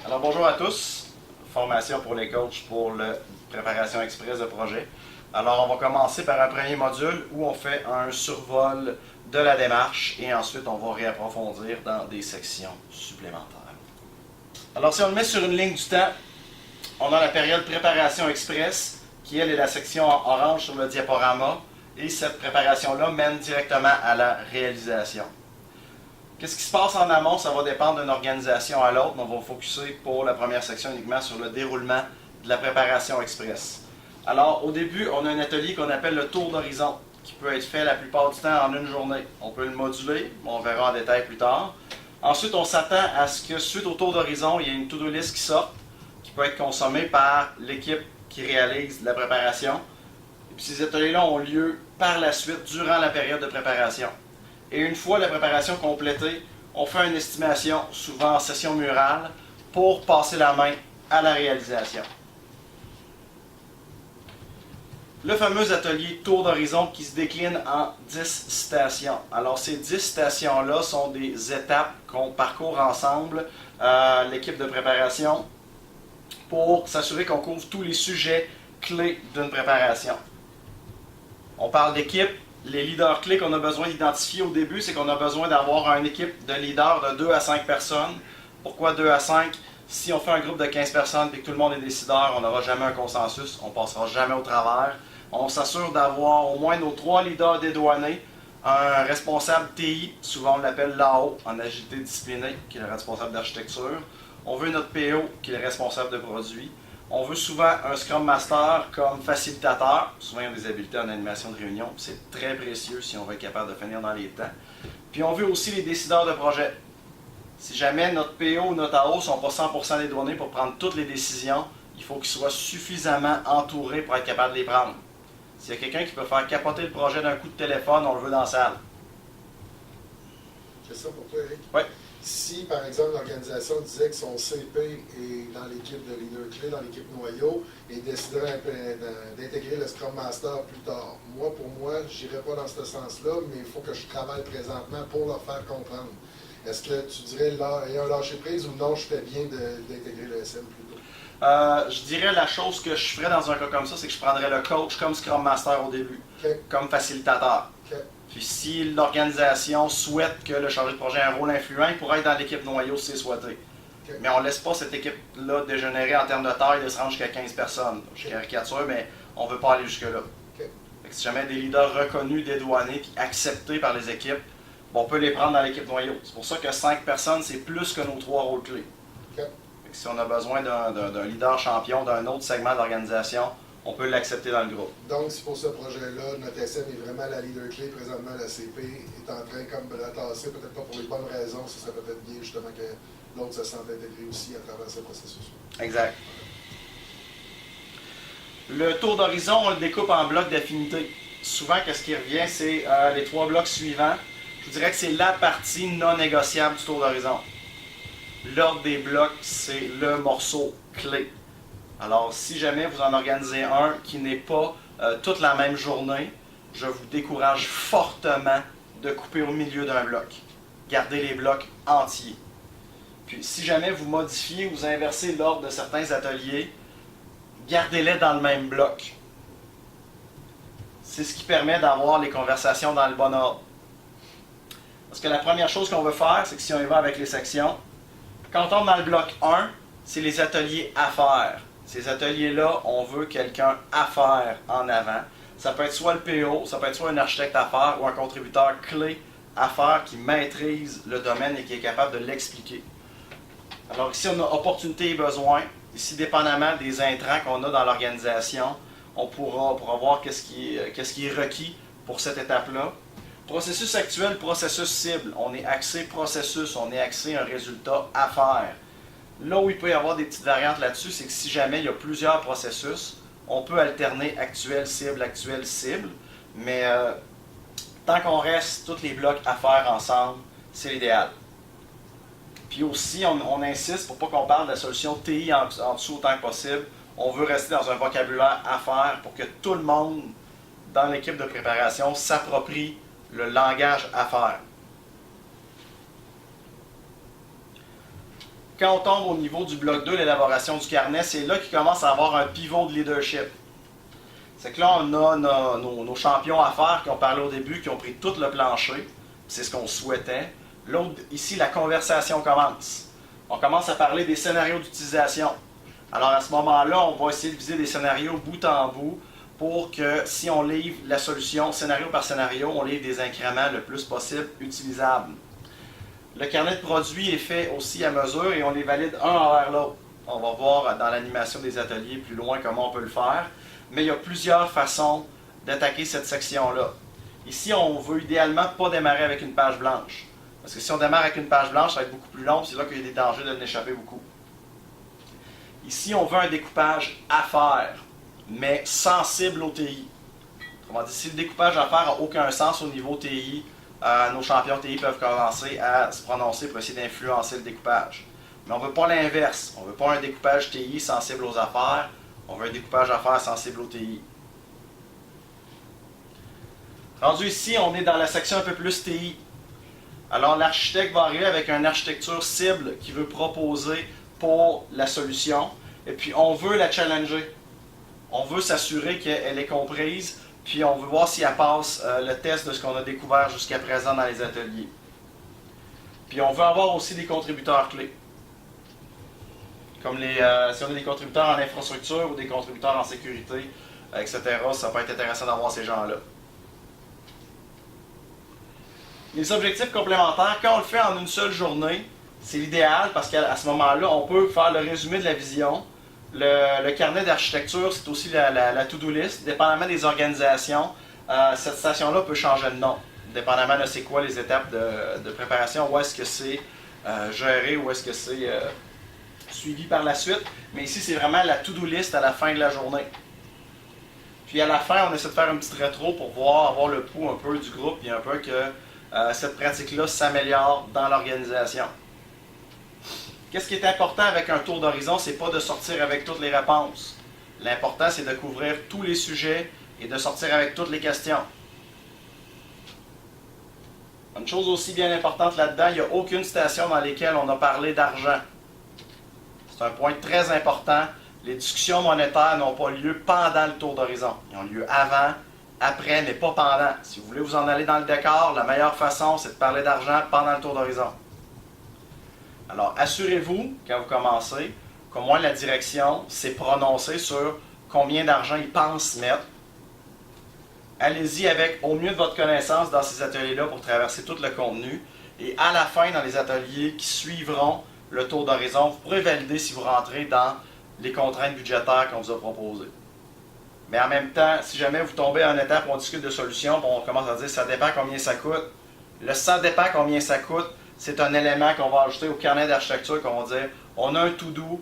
Alors bonjour à tous, formation pour les coachs pour la préparation express de projet. Alors on va commencer par un premier module où on fait un survol de la démarche et ensuite on va réapprofondir dans des sections supplémentaires. Alors si on le met sur une ligne du temps, on a la période préparation express qui elle est la section en orange sur le diaporama et cette préparation-là mène directement à la réalisation. Qu'est-ce qui se passe en amont? Ça va dépendre d'une organisation à l'autre, mais on va focuser pour la première section uniquement sur le déroulement de la préparation express. Alors, au début, on a un atelier qu'on appelle le tour d'horizon, qui peut être fait la plupart du temps en une journée. On peut le moduler, on verra en détail plus tard. Ensuite, on s'attend à ce que, suite au tour d'horizon, il y ait une to-do list qui sorte, qui peut être consommée par l'équipe qui réalise la préparation. Et puis ces ateliers-là ont lieu par la suite, durant la période de préparation. Et une fois la préparation complétée, on fait une estimation, souvent en session murale, pour passer la main à la réalisation. Le fameux atelier Tour d'horizon qui se décline en 10 stations. Alors ces 10 stations-là sont des étapes qu'on parcourt ensemble, l'équipe de préparation, pour s'assurer qu'on couvre tous les sujets clés d'une préparation. On parle d'équipe. Les leaders clés qu'on a besoin d'identifier au début, c'est qu'on a besoin d'avoir une équipe de leaders de 2 à 5 personnes. Pourquoi 2 à 5? Si on fait un groupe de 15 personnes et que tout le monde est décideur, on n'aura jamais un consensus, on ne passera jamais au travers. On s'assure d'avoir au moins nos 3 leaders dédouanés, un responsable TI, souvent on l'appelle l'AO, en agilité disciplinée, qui est le responsable d'architecture. On veut notre PO, qui est le responsable de produit. On veut souvent un Scrum Master comme facilitateur. Souvent, il y a des habiletés en animation de réunion. C'est très précieux si on veut être capable de finir dans les temps. Puis on veut aussi les décideurs de projet. Si jamais notre PO ou notre AO ne sont pas 100% dédouanés pour prendre toutes les décisions, il faut qu'ils soient suffisamment entourés pour être capable de les prendre. S'il y a quelqu'un qui peut faire capoter le projet d'un coup de téléphone, on le veut dans la salle. C'est ça pour toi, Eric? Oui. Si, par exemple, l'organisation disait que son CP est dans l'équipe de leader clé, dans l'équipe noyau, et déciderait d'intégrer le Scrum Master plus tard. Moi, pour moi, je n'irai pas dans ce sens-là, mais il faut que je travaille présentement pour leur faire comprendre. Est-ce que tu dirais, ayant lâché prise ou non, je fais bien d'intégrer le SM plus tôt? Je dirais la chose que je ferais dans un cas comme ça, c'est que je prendrais le coach comme Scrum Master au début, comme facilitateur. Puis si l'organisation souhaite que le chargé de projet ait un rôle influent, il pourrait être dans l'équipe noyau si c'est souhaité. Mais on ne laisse pas cette équipe-là dégénérer en termes de taille, de se rendre jusqu'à 15 personnes. Je caricature, mais on ne veut pas aller jusque-là. Si jamais des leaders reconnus, dédouanés, puis acceptés par les équipes, on peut les prendre dans l'équipe noyau. C'est pour ça que 5 personnes, c'est plus que nos 3 rôles clés. Si on a besoin d'un leader champion d'un autre segment de l'organisation, on peut l'accepter dans le groupe. Donc, si pour ce projet-là, notre SM est vraiment la leader clé, présentement la CP est en train comme de la tasser, peut-être pas pour les bonnes raisons, ce serait peut-être bien justement que l'autre se sente intégré aussi à travers ce processus. Exact. Le tour d'horizon, on le découpe en blocs d'affinité. Souvent, ce qui revient, c'est les 3 blocs suivants. Je vous dirais que c'est la partie non négociable du tour d'horizon. L'ordre des blocs, c'est le morceau clé. Alors, si jamais vous en organisez un qui n'est pas toute la même journée, je vous décourage fortement de couper au milieu d'un bloc. Gardez les blocs entiers. Puis, si jamais vous modifiez ou vous inversez l'ordre de certains ateliers, gardez-les dans le même bloc. C'est ce qui permet d'avoir les conversations dans le bon ordre. Parce que la première chose qu'on veut faire, c'est que si on y va avec les sections, quand on tombe dans le bloc 1, c'est les ateliers à faire. Ces ateliers-là, on veut quelqu'un à faire en avant. Ça peut être soit le PO, ça peut être soit un architecte à faire ou un contributeur clé à faire qui maîtrise le domaine et qui est capable de l'expliquer. Alors ici, on a opportunité et besoin. Ici, dépendamment des intrants qu'on a dans l'organisation, on pourra voir qu'est-ce qui est requis pour cette étape-là. Processus actuel, processus cible. On est axé processus, on est axé un résultat à faire. Là où il peut y avoir des petites variantes là-dessus, c'est que si jamais il y a plusieurs processus, on peut alterner actuel, cible, mais tant qu'on reste tous les blocs à faire ensemble, c'est l'idéal. Puis aussi, on insiste pour pas qu'on parle de la solution TI en dessous autant que possible. On veut rester dans un vocabulaire à faire pour que tout le monde dans l'équipe de préparation s'approprie le langage à faire. quand on tombe au niveau du bloc 2, l'élaboration du carnet, c'est là qu'il commence à avoir un pivot de leadership. C'est que là, on a nos champions à faire qui ont parlé au début, qui ont pris tout le plancher. C'est ce qu'on souhaitait. L'autre, ici, la conversation commence. On commence à parler des scénarios d'utilisation. Alors à ce moment-là, on va essayer de viser des scénarios bout en bout pour que si on livre la solution scénario par scénario, on livre des incréments le plus possible utilisables. Le carnet de produits est fait aussi à mesure et on les valide un envers l'autre. On va voir dans l'animation des ateliers plus loin comment on peut le faire, mais il y a plusieurs façons d'attaquer cette section-là. Ici, on veut idéalement pas démarrer avec une page blanche. Parce que si on démarre avec une page blanche, ça va être beaucoup plus long, c'est là qu'il y a des dangers de l'échapper beaucoup. Ici, on veut un découpage à faire, mais sensible au TI. Autrement dit, si le découpage à faire n'a aucun sens au niveau TI, nos champions TI peuvent commencer à se prononcer pour essayer d'influencer le découpage. Mais on ne veut pas l'inverse. On ne veut pas un découpage TI sensible aux affaires, on veut un découpage affaires sensible au TI. Rendu ici, on est dans la section un peu plus TI. Alors l'architecte va arriver avec une architecture cible qu'il veut proposer pour la solution. Et puis on veut la challenger. On veut s'assurer qu'elle est comprise. Puis on veut voir si elle passe le test de ce qu'on a découvert jusqu'à présent dans les ateliers. Puis on veut avoir aussi des contributeurs clés. Comme si on a des contributeurs en infrastructure ou des contributeurs en sécurité, etc. Ça peut être intéressant d'avoir ces gens-là. Les objectifs complémentaires, quand on le fait en une seule journée, c'est l'idéal parce qu'à ce moment-là, on peut faire le résumé de la vision. Le carnet d'architecture, c'est aussi la to-do list. Dépendamment des organisations, cette station-là peut changer de nom. Dépendamment de c'est quoi les étapes de préparation, où est-ce que c'est géré, où est-ce que c'est suivi par la suite. Mais ici, c'est vraiment la to-do list à la fin de la journée. Puis à la fin, on essaie de faire un petit rétro pour avoir le pouls un peu du groupe et un peu que cette pratique-là s'améliore dans l'organisation. Qu'est-ce qui est important avec un tour d'horizon? C'est pas de sortir avec toutes les réponses. L'important, c'est de couvrir tous les sujets et de sortir avec toutes les questions. Une chose aussi bien importante là-dedans, il n'y a aucune station dans laquelle on a parlé d'argent. C'est un point très important. Les discussions monétaires n'ont pas lieu pendant le tour d'horizon. Ils ont lieu avant, après, mais pas pendant. Si vous voulez vous en aller dans le décor, la meilleure façon, c'est de parler d'argent pendant le tour d'horizon. Alors, assurez-vous, quand vous commencez, qu'au moins la direction s'est prononcée sur combien d'argent ils pensent mettre. Allez-y avec au mieux de votre connaissance dans ces ateliers-là pour traverser tout le contenu. Et à la fin, dans les ateliers qui suivront le tour d'horizon, vous pourrez valider si vous rentrez dans les contraintes budgétaires qu'on vous a proposées. Mais en même temps, si jamais vous tombez à une étape où on discute de solutions, on commence à dire ça dépend combien ça coûte. Le ça dépend combien ça coûte, c'est un élément qu'on va ajouter au carnet d'architecture, qu'on va dire on a un to-do,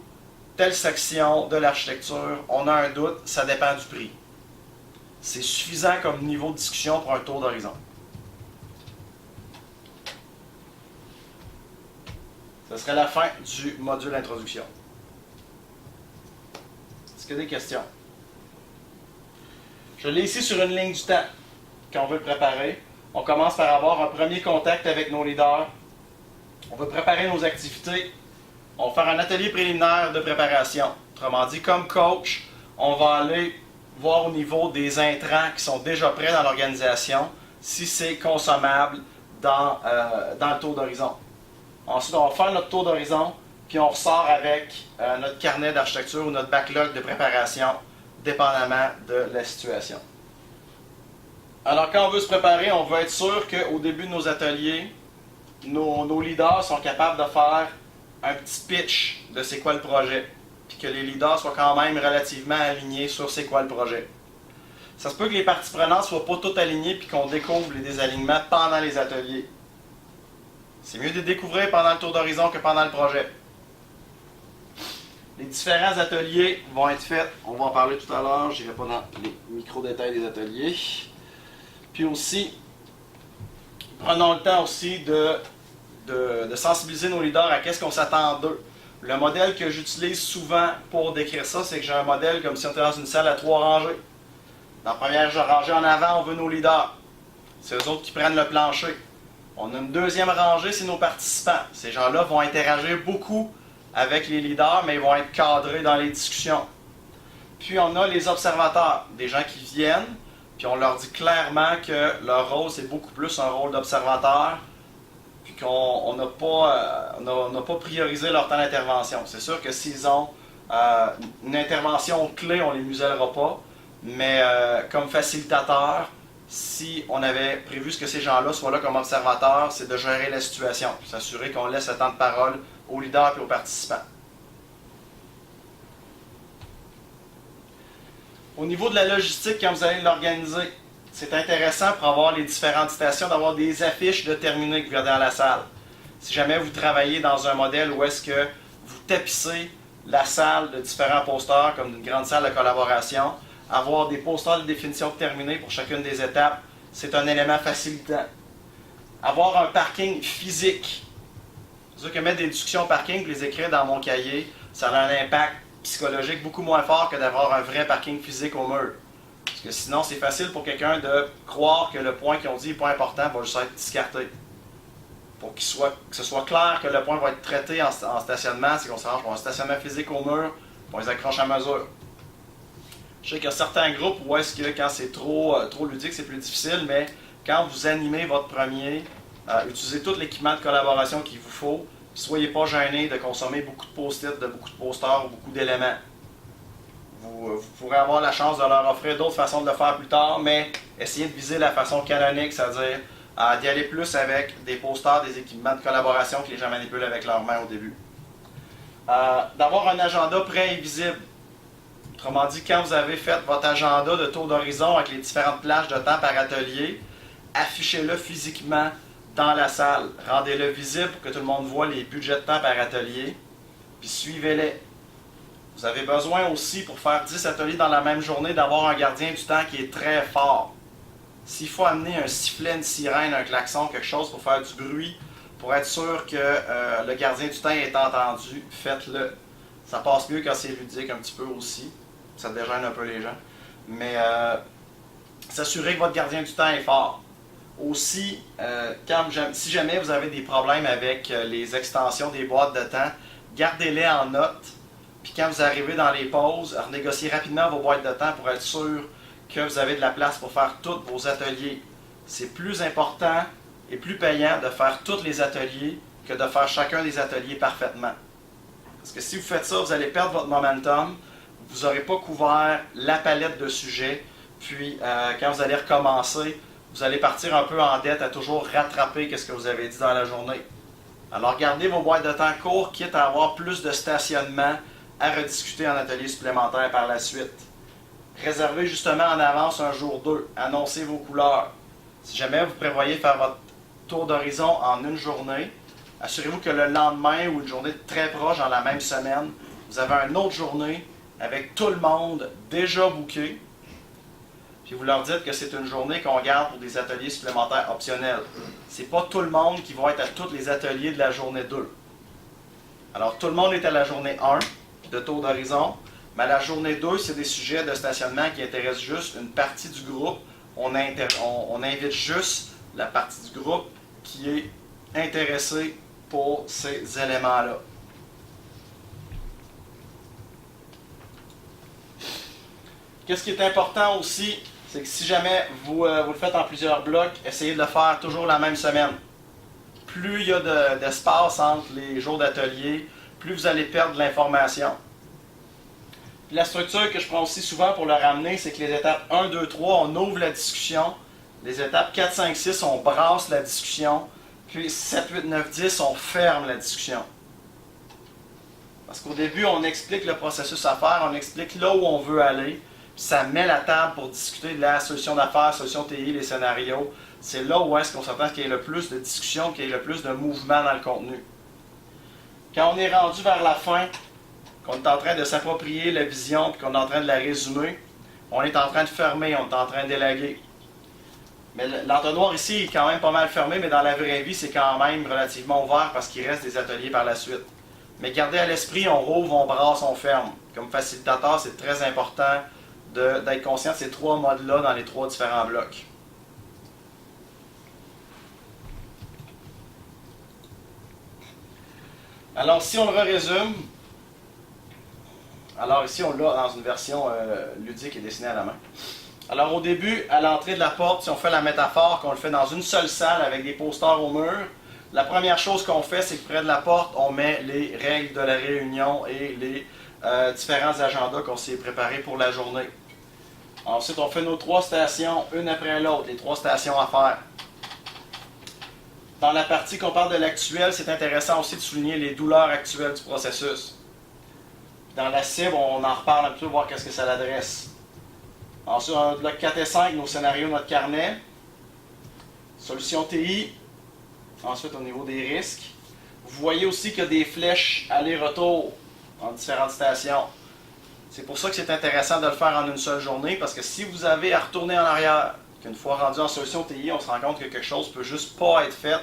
telle section de l'architecture, on a un doute, ça dépend du prix. C'est suffisant comme niveau de discussion pour un tour d'horizon. Ce serait la fin du module introduction. Est-ce qu'il y a des questions? Je l'ai ici sur une ligne du temps. Quand on veut le préparer, on commence par avoir un premier contact avec nos leaders. On va préparer nos activités. On va faire un atelier préliminaire de préparation. Autrement dit, comme coach, on va aller voir au niveau des intrants qui sont déjà prêts dans l'organisation, si c'est consommable dans le tour d'horizon. Ensuite, on va faire notre tour d'horizon, puis on ressort avec notre carnet d'architecture ou notre backlog de préparation, dépendamment de la situation. Alors, quand on veut se préparer, on veut être sûr qu'au début de nos ateliers, nos leaders sont capables de faire un petit pitch de c'est quoi le projet, puis que les leaders soient quand même relativement alignés sur c'est quoi le projet. Ça se peut que les parties prenantes ne soient pas toutes alignées puis qu'on découvre les désalignements pendant les ateliers. C'est mieux de les découvrir pendant le tour d'horizon que pendant le projet. Les différents ateliers vont être faits, on va en parler tout à l'heure, je n'irai pas dans les micro-détails des ateliers. Puis aussi, prenons le temps aussi de sensibiliser nos leaders à qu'est-ce qu'on s'attend d'eux. Le modèle que j'utilise souvent pour décrire ça, c'est que j'ai un modèle comme si on était dans une salle à 3 rangées. Dans la première rangée en avant, on veut nos leaders. C'est eux autres qui prennent le plancher. On a une deuxième rangée, c'est nos participants. Ces gens-là vont interagir beaucoup avec les leaders, mais ils vont être cadrés dans les discussions. Puis on a les observateurs, des gens qui viennent, puis on leur dit clairement que leur rôle, c'est beaucoup plus un rôle d'observateur, puis qu'on n'a pas priorisé leur temps d'intervention. C'est sûr que s'ils ont une intervention clé, on ne les musellera pas, mais comme facilitateur, si on avait prévu que ces gens-là soient là comme observateurs, c'est de gérer la situation, s'assurer qu'on laisse le temps de parole aux leaders et aux participants. Au niveau de la logistique, quand vous allez l'organiser, c'est intéressant pour avoir les différentes stations, d'avoir des affiches de terminés que vous regardez dans la salle. Si jamais vous travaillez dans un modèle où est-ce que vous tapissez la salle de différents posters, comme une grande salle de collaboration, avoir des posters de définition de terminés pour chacune des étapes, c'est un élément facilitant. Avoir un parking physique. C'est sûr que mettre des discussions parking et les écrire dans mon cahier, ça a un impact psychologique beaucoup moins fort que d'avoir un vrai parking physique au mur. Parce que sinon, c'est facile pour quelqu'un de croire que le point qu'ils ont dit n'est pas important va juste être discarté. Pour que ce soit clair que le point va être traité en stationnement, c'est qu'on s'arrange pour un stationnement physique au mur, on les accroche à mesure. Je sais qu'il y a certains groupes où est-ce que quand c'est trop ludique, c'est plus difficile, mais quand vous animez votre premier, utilisez tout l'équipement de collaboration qu'il vous faut. Soyez pas gênés de consommer beaucoup de post-it, de beaucoup de posters ou beaucoup d'éléments. Vous pourrez avoir la chance de leur offrir d'autres façons de le faire plus tard, mais essayez de viser la façon canonique, c'est-à-dire d'y aller plus avec des posters, des équipements de collaboration que les gens manipulent avec leurs mains au début. D'avoir un agenda prêt et visible. Autrement dit, quand vous avez fait votre agenda de tour d'horizon avec les différentes plages de temps par atelier, affichez-le physiquement dans la salle. Rendez-le visible pour que tout le monde voit les budgets de temps par atelier, puis suivez-les. Vous avez besoin aussi, pour faire 10 ateliers dans la même journée, d'avoir un gardien du temps qui est très fort. S'il faut amener un sifflet, une sirène, un klaxon, quelque chose pour faire du bruit, pour être sûr que le gardien du temps est entendu, faites-le. Ça passe mieux quand c'est ludique un petit peu aussi. Ça dégêne un peu les gens. Mais s'assurer que votre gardien du temps est fort. Aussi, si jamais vous avez des problèmes avec les extensions des boîtes de temps, gardez-les en note. Puis quand vous arrivez dans les pauses, renégociez rapidement vos boîtes de temps pour être sûr que vous avez de la place pour faire tous vos ateliers. C'est plus important et plus payant de faire tous les ateliers que de faire chacun des ateliers parfaitement. Parce que si vous faites ça, vous allez perdre votre momentum, vous n'aurez pas couvert la palette de sujets, puis quand vous allez recommencer, vous allez partir un peu en dette à toujours rattraper ce que vous avez dit dans la journée. Alors gardez vos boîtes de temps courtes, quitte à avoir plus de stationnement à rediscuter en atelier supplémentaire par la suite. Réservez justement en avance un jour 2. Annoncez vos couleurs. Si jamais vous prévoyez faire votre tour d'horizon en une journée, assurez-vous que le lendemain ou une journée très proche dans la même semaine, vous avez une autre journée avec tout le monde déjà booké. Puis vous leur dites que c'est une journée qu'on garde pour des ateliers supplémentaires optionnels. C'est pas tout le monde qui va être à tous les ateliers de la journée 2. Alors tout le monde est à la journée 1 de tour d'horizon, mais à la journée 2, c'est des sujets de stationnement qui intéressent juste une partie du groupe. On invite juste la partie du groupe qui est intéressée pour ces éléments-là. Qu'est-ce qui est important aussi, c'est que si jamais vous le faites en plusieurs blocs, essayez de le faire toujours la même semaine. Plus il y a d'espace entre les jours d'atelier, plus vous allez perdre de l'information. La structure que je prends aussi souvent pour le ramener, c'est que les étapes 1, 2, 3, on ouvre la discussion. Les étapes 4, 5, 6, on brasse la discussion. Puis 7, 8, 9, 10, on ferme la discussion. Parce qu'au début, on explique le processus à faire, on explique là où on veut aller. Puis ça met la table pour discuter de la solution d'affaires, solution TI, les scénarios. C'est là où est-ce qu'on s'attend qu'il y ait le plus de discussion, qu'il y ait le plus de mouvement dans le contenu. Quand on est rendu vers la fin, qu'on est en train de s'approprier la vision, puis qu'on est en train de la résumer, on est en train de fermer, on est en train d'élaguer. Mais l'entonnoir ici est quand même pas mal fermé, mais dans la vraie vie, c'est quand même relativement ouvert parce qu'il reste des ateliers par la suite. Mais gardez à l'esprit, on rouvre, on brasse, on ferme. Comme facilitateur, c'est très important d'être conscient de ces trois modes-là dans les trois différents blocs. Alors, si on le résume, alors ici on l'a dans une version ludique et dessinée à la main. Alors au début, à l'entrée de la porte, si on fait la métaphore qu'on le fait dans une seule salle avec des posters au mur, la première chose qu'on fait, c'est que près de la porte, on met les règles de la réunion et les différents agendas qu'on s'est préparés pour la journée. Ensuite, on fait nos 3 stations, une après l'autre, les 3 stations à faire. Dans la partie qu'on parle de l'actuel, c'est intéressant aussi de souligner les douleurs actuelles du processus. Dans la cible, on en reparle un peu, voir qu'est-ce que ça l'adresse. Ensuite, on a le bloc 4 et 5, nos scénarios, notre carnet. Solution TI. Ensuite, au niveau des risques. Vous voyez aussi qu'il y a des flèches aller-retour en différentes stations. C'est pour ça que c'est intéressant de le faire en une seule journée, parce que si vous avez à retourner en arrière, qu'une fois rendu en solution TI, on se rend compte que quelque chose ne peut juste pas être fait,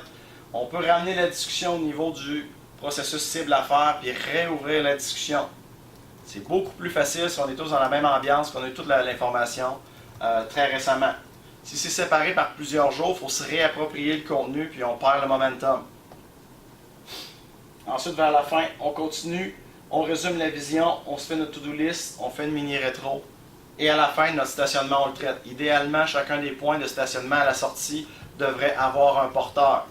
on peut ramener la discussion au niveau du processus cible à faire, puis réouvrir la discussion. C'est beaucoup plus facile si on est tous dans la même ambiance, qu'on a eu toute l'information très récemment. Si c'est séparé par plusieurs jours, il faut se réapproprier le contenu, puis on perd le momentum. Ensuite, vers la fin, on continue, on résume la vision, on se fait notre to-do list, on fait une mini-rétro, et à la fin, notre stationnement, on le traite. Idéalement, chacun des points de stationnement à la sortie devrait avoir un porteur.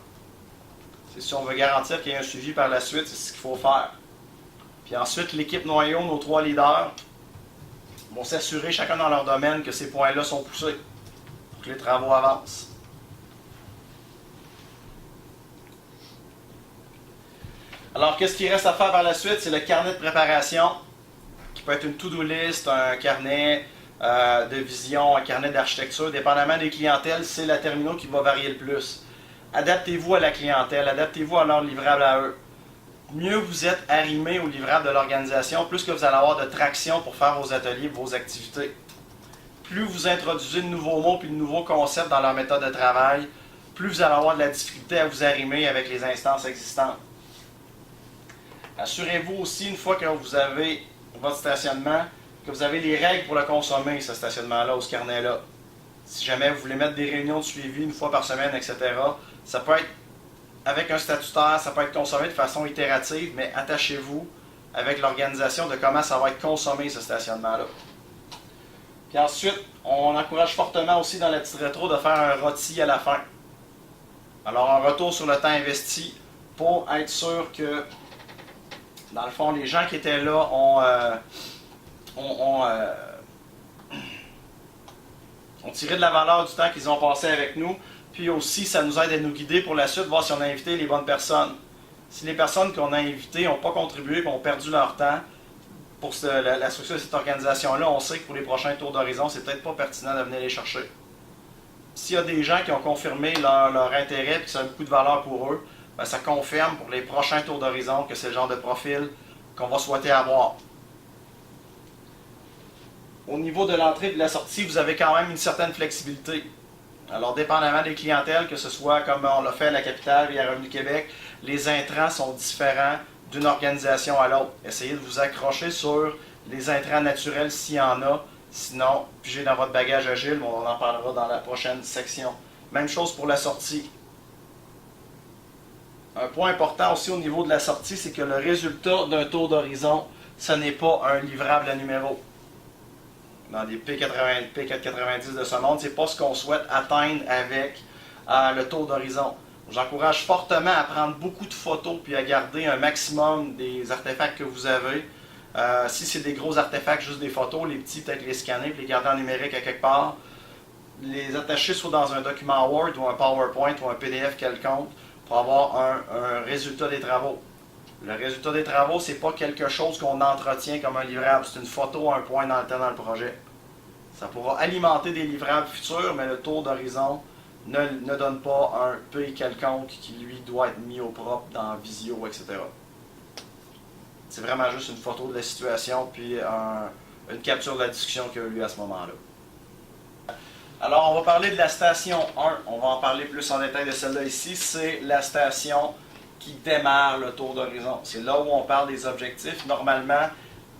C'est si on veut garantir qu'il y ait un suivi par la suite, c'est ce qu'il faut faire. Puis ensuite, l'équipe noyau, nos 3 leaders, vont s'assurer chacun dans leur domaine que ces points-là sont poussés pour que les travaux avancent. Alors, qu'est-ce qui reste à faire par la suite? C'est le carnet de préparation, qui peut être une to-do list, un carnet de vision, un carnet d'architecture. Dépendamment des clientèles, c'est la terminaux qui va varier le plus. Adaptez-vous à la clientèle, adaptez-vous à leur livrable à eux. Mieux vous êtes arrimé au livrable de l'organisation, plus que vous allez avoir de traction pour faire vos ateliers, vos activités. Plus vous introduisez de nouveaux mots et de nouveaux concepts dans leur méthode de travail, plus vous allez avoir de la difficulté à vous arrimer avec les instances existantes. Assurez-vous aussi, une fois que vous avez votre stationnement, que vous avez les règles pour le consommer, ce stationnement-là, ou ce carnet-là. Si jamais vous voulez mettre des réunions de suivi une fois par semaine, etc., ça peut être avec un statutaire, ça peut être consommé de façon itérative, mais attachez-vous avec l'organisation de comment ça va être consommé, ce stationnement-là. Puis ensuite, on encourage fortement aussi dans la petite rétro de faire un rôti à la fin. Alors, un retour sur le temps investi pour être sûr que, dans le fond, les gens qui étaient là ont tiré de la valeur du temps qu'ils ont passé avec nous. Puis aussi, ça nous aide à nous guider pour la suite, voir si on a invité les bonnes personnes. Si les personnes qu'on a invitées n'ont pas contribué et ont perdu leur temps pour la structure de cette organisation-là, on sait que pour les prochains tours d'horizon, c'est peut-être pas pertinent de venir les chercher. S'il y a des gens qui ont confirmé leur intérêt et que ça a beaucoup de valeur pour eux, ben ça confirme pour les prochains tours d'horizon que c'est le genre de profil qu'on va souhaiter avoir. Au niveau de l'entrée et de la sortie, vous avez quand même une certaine flexibilité. Alors, dépendamment des clientèles, que ce soit comme on l'a fait à la capitale et à Revenu Québec, les intrants sont différents d'une organisation à l'autre. Essayez de vous accrocher sur les intrants naturels s'il y en a. Sinon, pigez dans votre bagage agile, on en parlera dans la prochaine section. Même chose pour la sortie. Un point important aussi au niveau de la sortie, c'est que le résultat d'un tour d'horizon, ce n'est pas un livrable à numéro. Dans des P80, P490 de ce monde, ce n'est pas ce qu'on souhaite atteindre avec le tour d'horizon. J'encourage fortement à prendre beaucoup de photos puis à garder un maximum des artefacts que vous avez. Si c'est des gros artefacts, juste des photos, les petits, peut-être les scanner puis les garder en numérique à quelque part. Les attacher soit dans un document Word ou un PowerPoint ou un PDF quelconque pour avoir un résultat des travaux. Le résultat des travaux, ce n'est pas quelque chose qu'on entretient comme un livrable, c'est une photo, un point dans le temps dans le projet. Ça pourra alimenter des livrables futurs, mais le tour d'horizon ne donne pas un P quelconque qui, lui, doit être mis au propre dans Visio, etc. C'est vraiment juste une photo de la situation, puis une capture de la discussion qui a eu lieu à ce moment-là. Alors, on va parler de la station 1. On va en parler plus en détail de celle-là ici. C'est la station qui démarre le tour d'horizon. C'est là où on parle des objectifs. Normalement,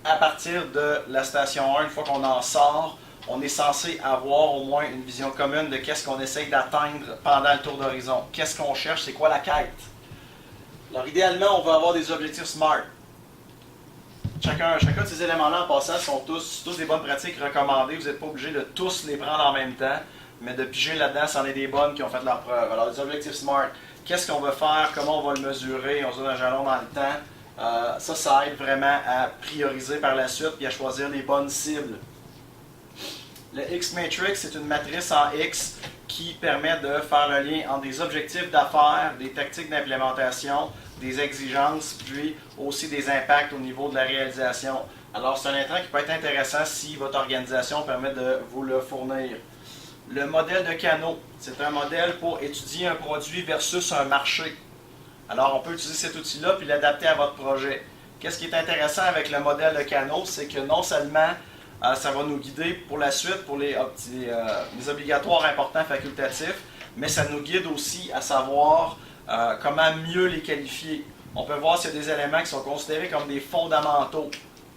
à partir de la station 1, une fois qu'on en sort, on est censé avoir au moins une vision commune de qu'est-ce qu'on essaye d'atteindre pendant le tour d'horizon. Qu'est-ce qu'on cherche, c'est quoi la quête. Alors idéalement, on veut avoir des objectifs SMART. Chacun de ces éléments-là, en passant, sont tous des bonnes pratiques recommandées. Vous n'êtes pas obligé de tous les prendre en même temps, mais de piger là-dedans, c'en est des bonnes qui ont fait leur preuve. Alors, les objectifs SMART, qu'est-ce qu'on va faire, comment on va le mesurer, on se donne un jalon dans le temps. Ça aide vraiment à prioriser par la suite et à choisir les bonnes cibles. Le X-Matrix, c'est une matrice en X qui permet de faire le lien entre des objectifs d'affaires, des tactiques d'implémentation, des exigences, puis aussi des impacts au niveau de la réalisation. Alors, c'est un intrant qui peut être intéressant si votre organisation permet de vous le fournir. Le modèle de canot, c'est un modèle pour étudier un produit versus un marché. Alors, on peut utiliser cet outil-là puis l'adapter à votre projet. Qu'est-ce qui est intéressant avec le modèle de canot, c'est que non seulement ça va nous guider pour la suite, pour les obligatoires importants facultatifs, mais ça nous guide aussi à savoir comment mieux les qualifier. On peut voir s'il y a des éléments qui sont considérés comme des fondamentaux.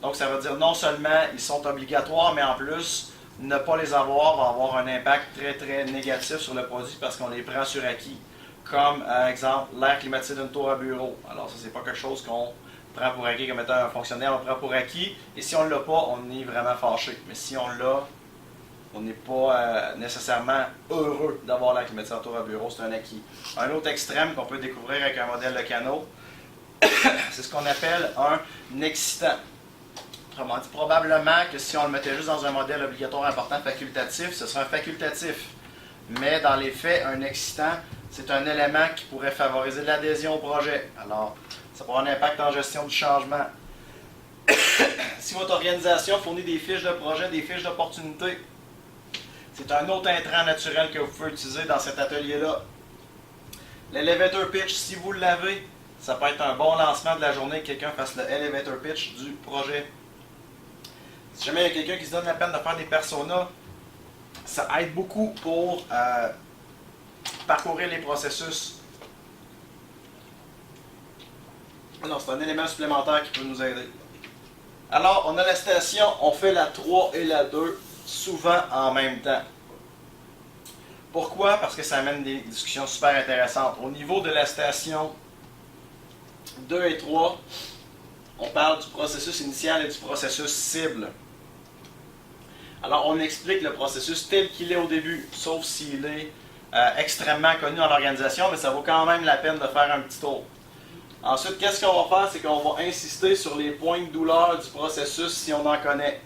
Donc, ça veut dire non seulement ils sont obligatoires, mais en plus, ne pas les avoir va avoir un impact très, très négatif sur le produit parce qu'on les prend sur acquis. Comme, exemple, l'air climatisé d'une tour à bureau. Alors, ça, c'est pas quelque chose qu'on prend pour acquis comme étant un fonctionnaire, on prend pour acquis. Et si on ne l'a pas, on est vraiment fâché. Mais si on l'a, on n'est pas nécessairement heureux d'avoir l'air climatisé d'une tour à bureau, c'est un acquis. Un autre extrême qu'on peut découvrir avec un modèle de canot, c'est ce qu'on appelle un excitant. Autrement dit, probablement que si on le mettait juste dans un modèle obligatoire important facultatif, ce serait un facultatif. Mais dans les faits, un excitant, c'est un élément qui pourrait favoriser l'adhésion au projet. Alors, ça pourra avoir un impact en gestion du changement. Si votre organisation fournit des fiches de projet, des fiches d'opportunité, c'est un autre intrant naturel que vous pouvez utiliser dans cet atelier-là. L'elevator pitch, si vous l'avez, ça peut être un bon lancement de la journée que quelqu'un fasse le elevator pitch du projet. Si jamais il y a quelqu'un qui se donne la peine de faire des personas, ça aide beaucoup pour parcourir les processus. Alors, c'est un élément supplémentaire qui peut nous aider. Alors, on a la station, on fait la 3 et la 2 souvent en même temps. Pourquoi? Parce que ça amène des discussions super intéressantes. Au niveau de la station 2 et 3, on parle du processus initial et du processus cible. Alors, on explique le processus tel qu'il est au début, sauf s'il est extrêmement connu dans l'organisation, mais ça vaut quand même la peine de faire un petit tour. Ensuite, qu'est-ce qu'on va faire? C'est qu'on va insister sur les points de douleur du processus si on en connaît.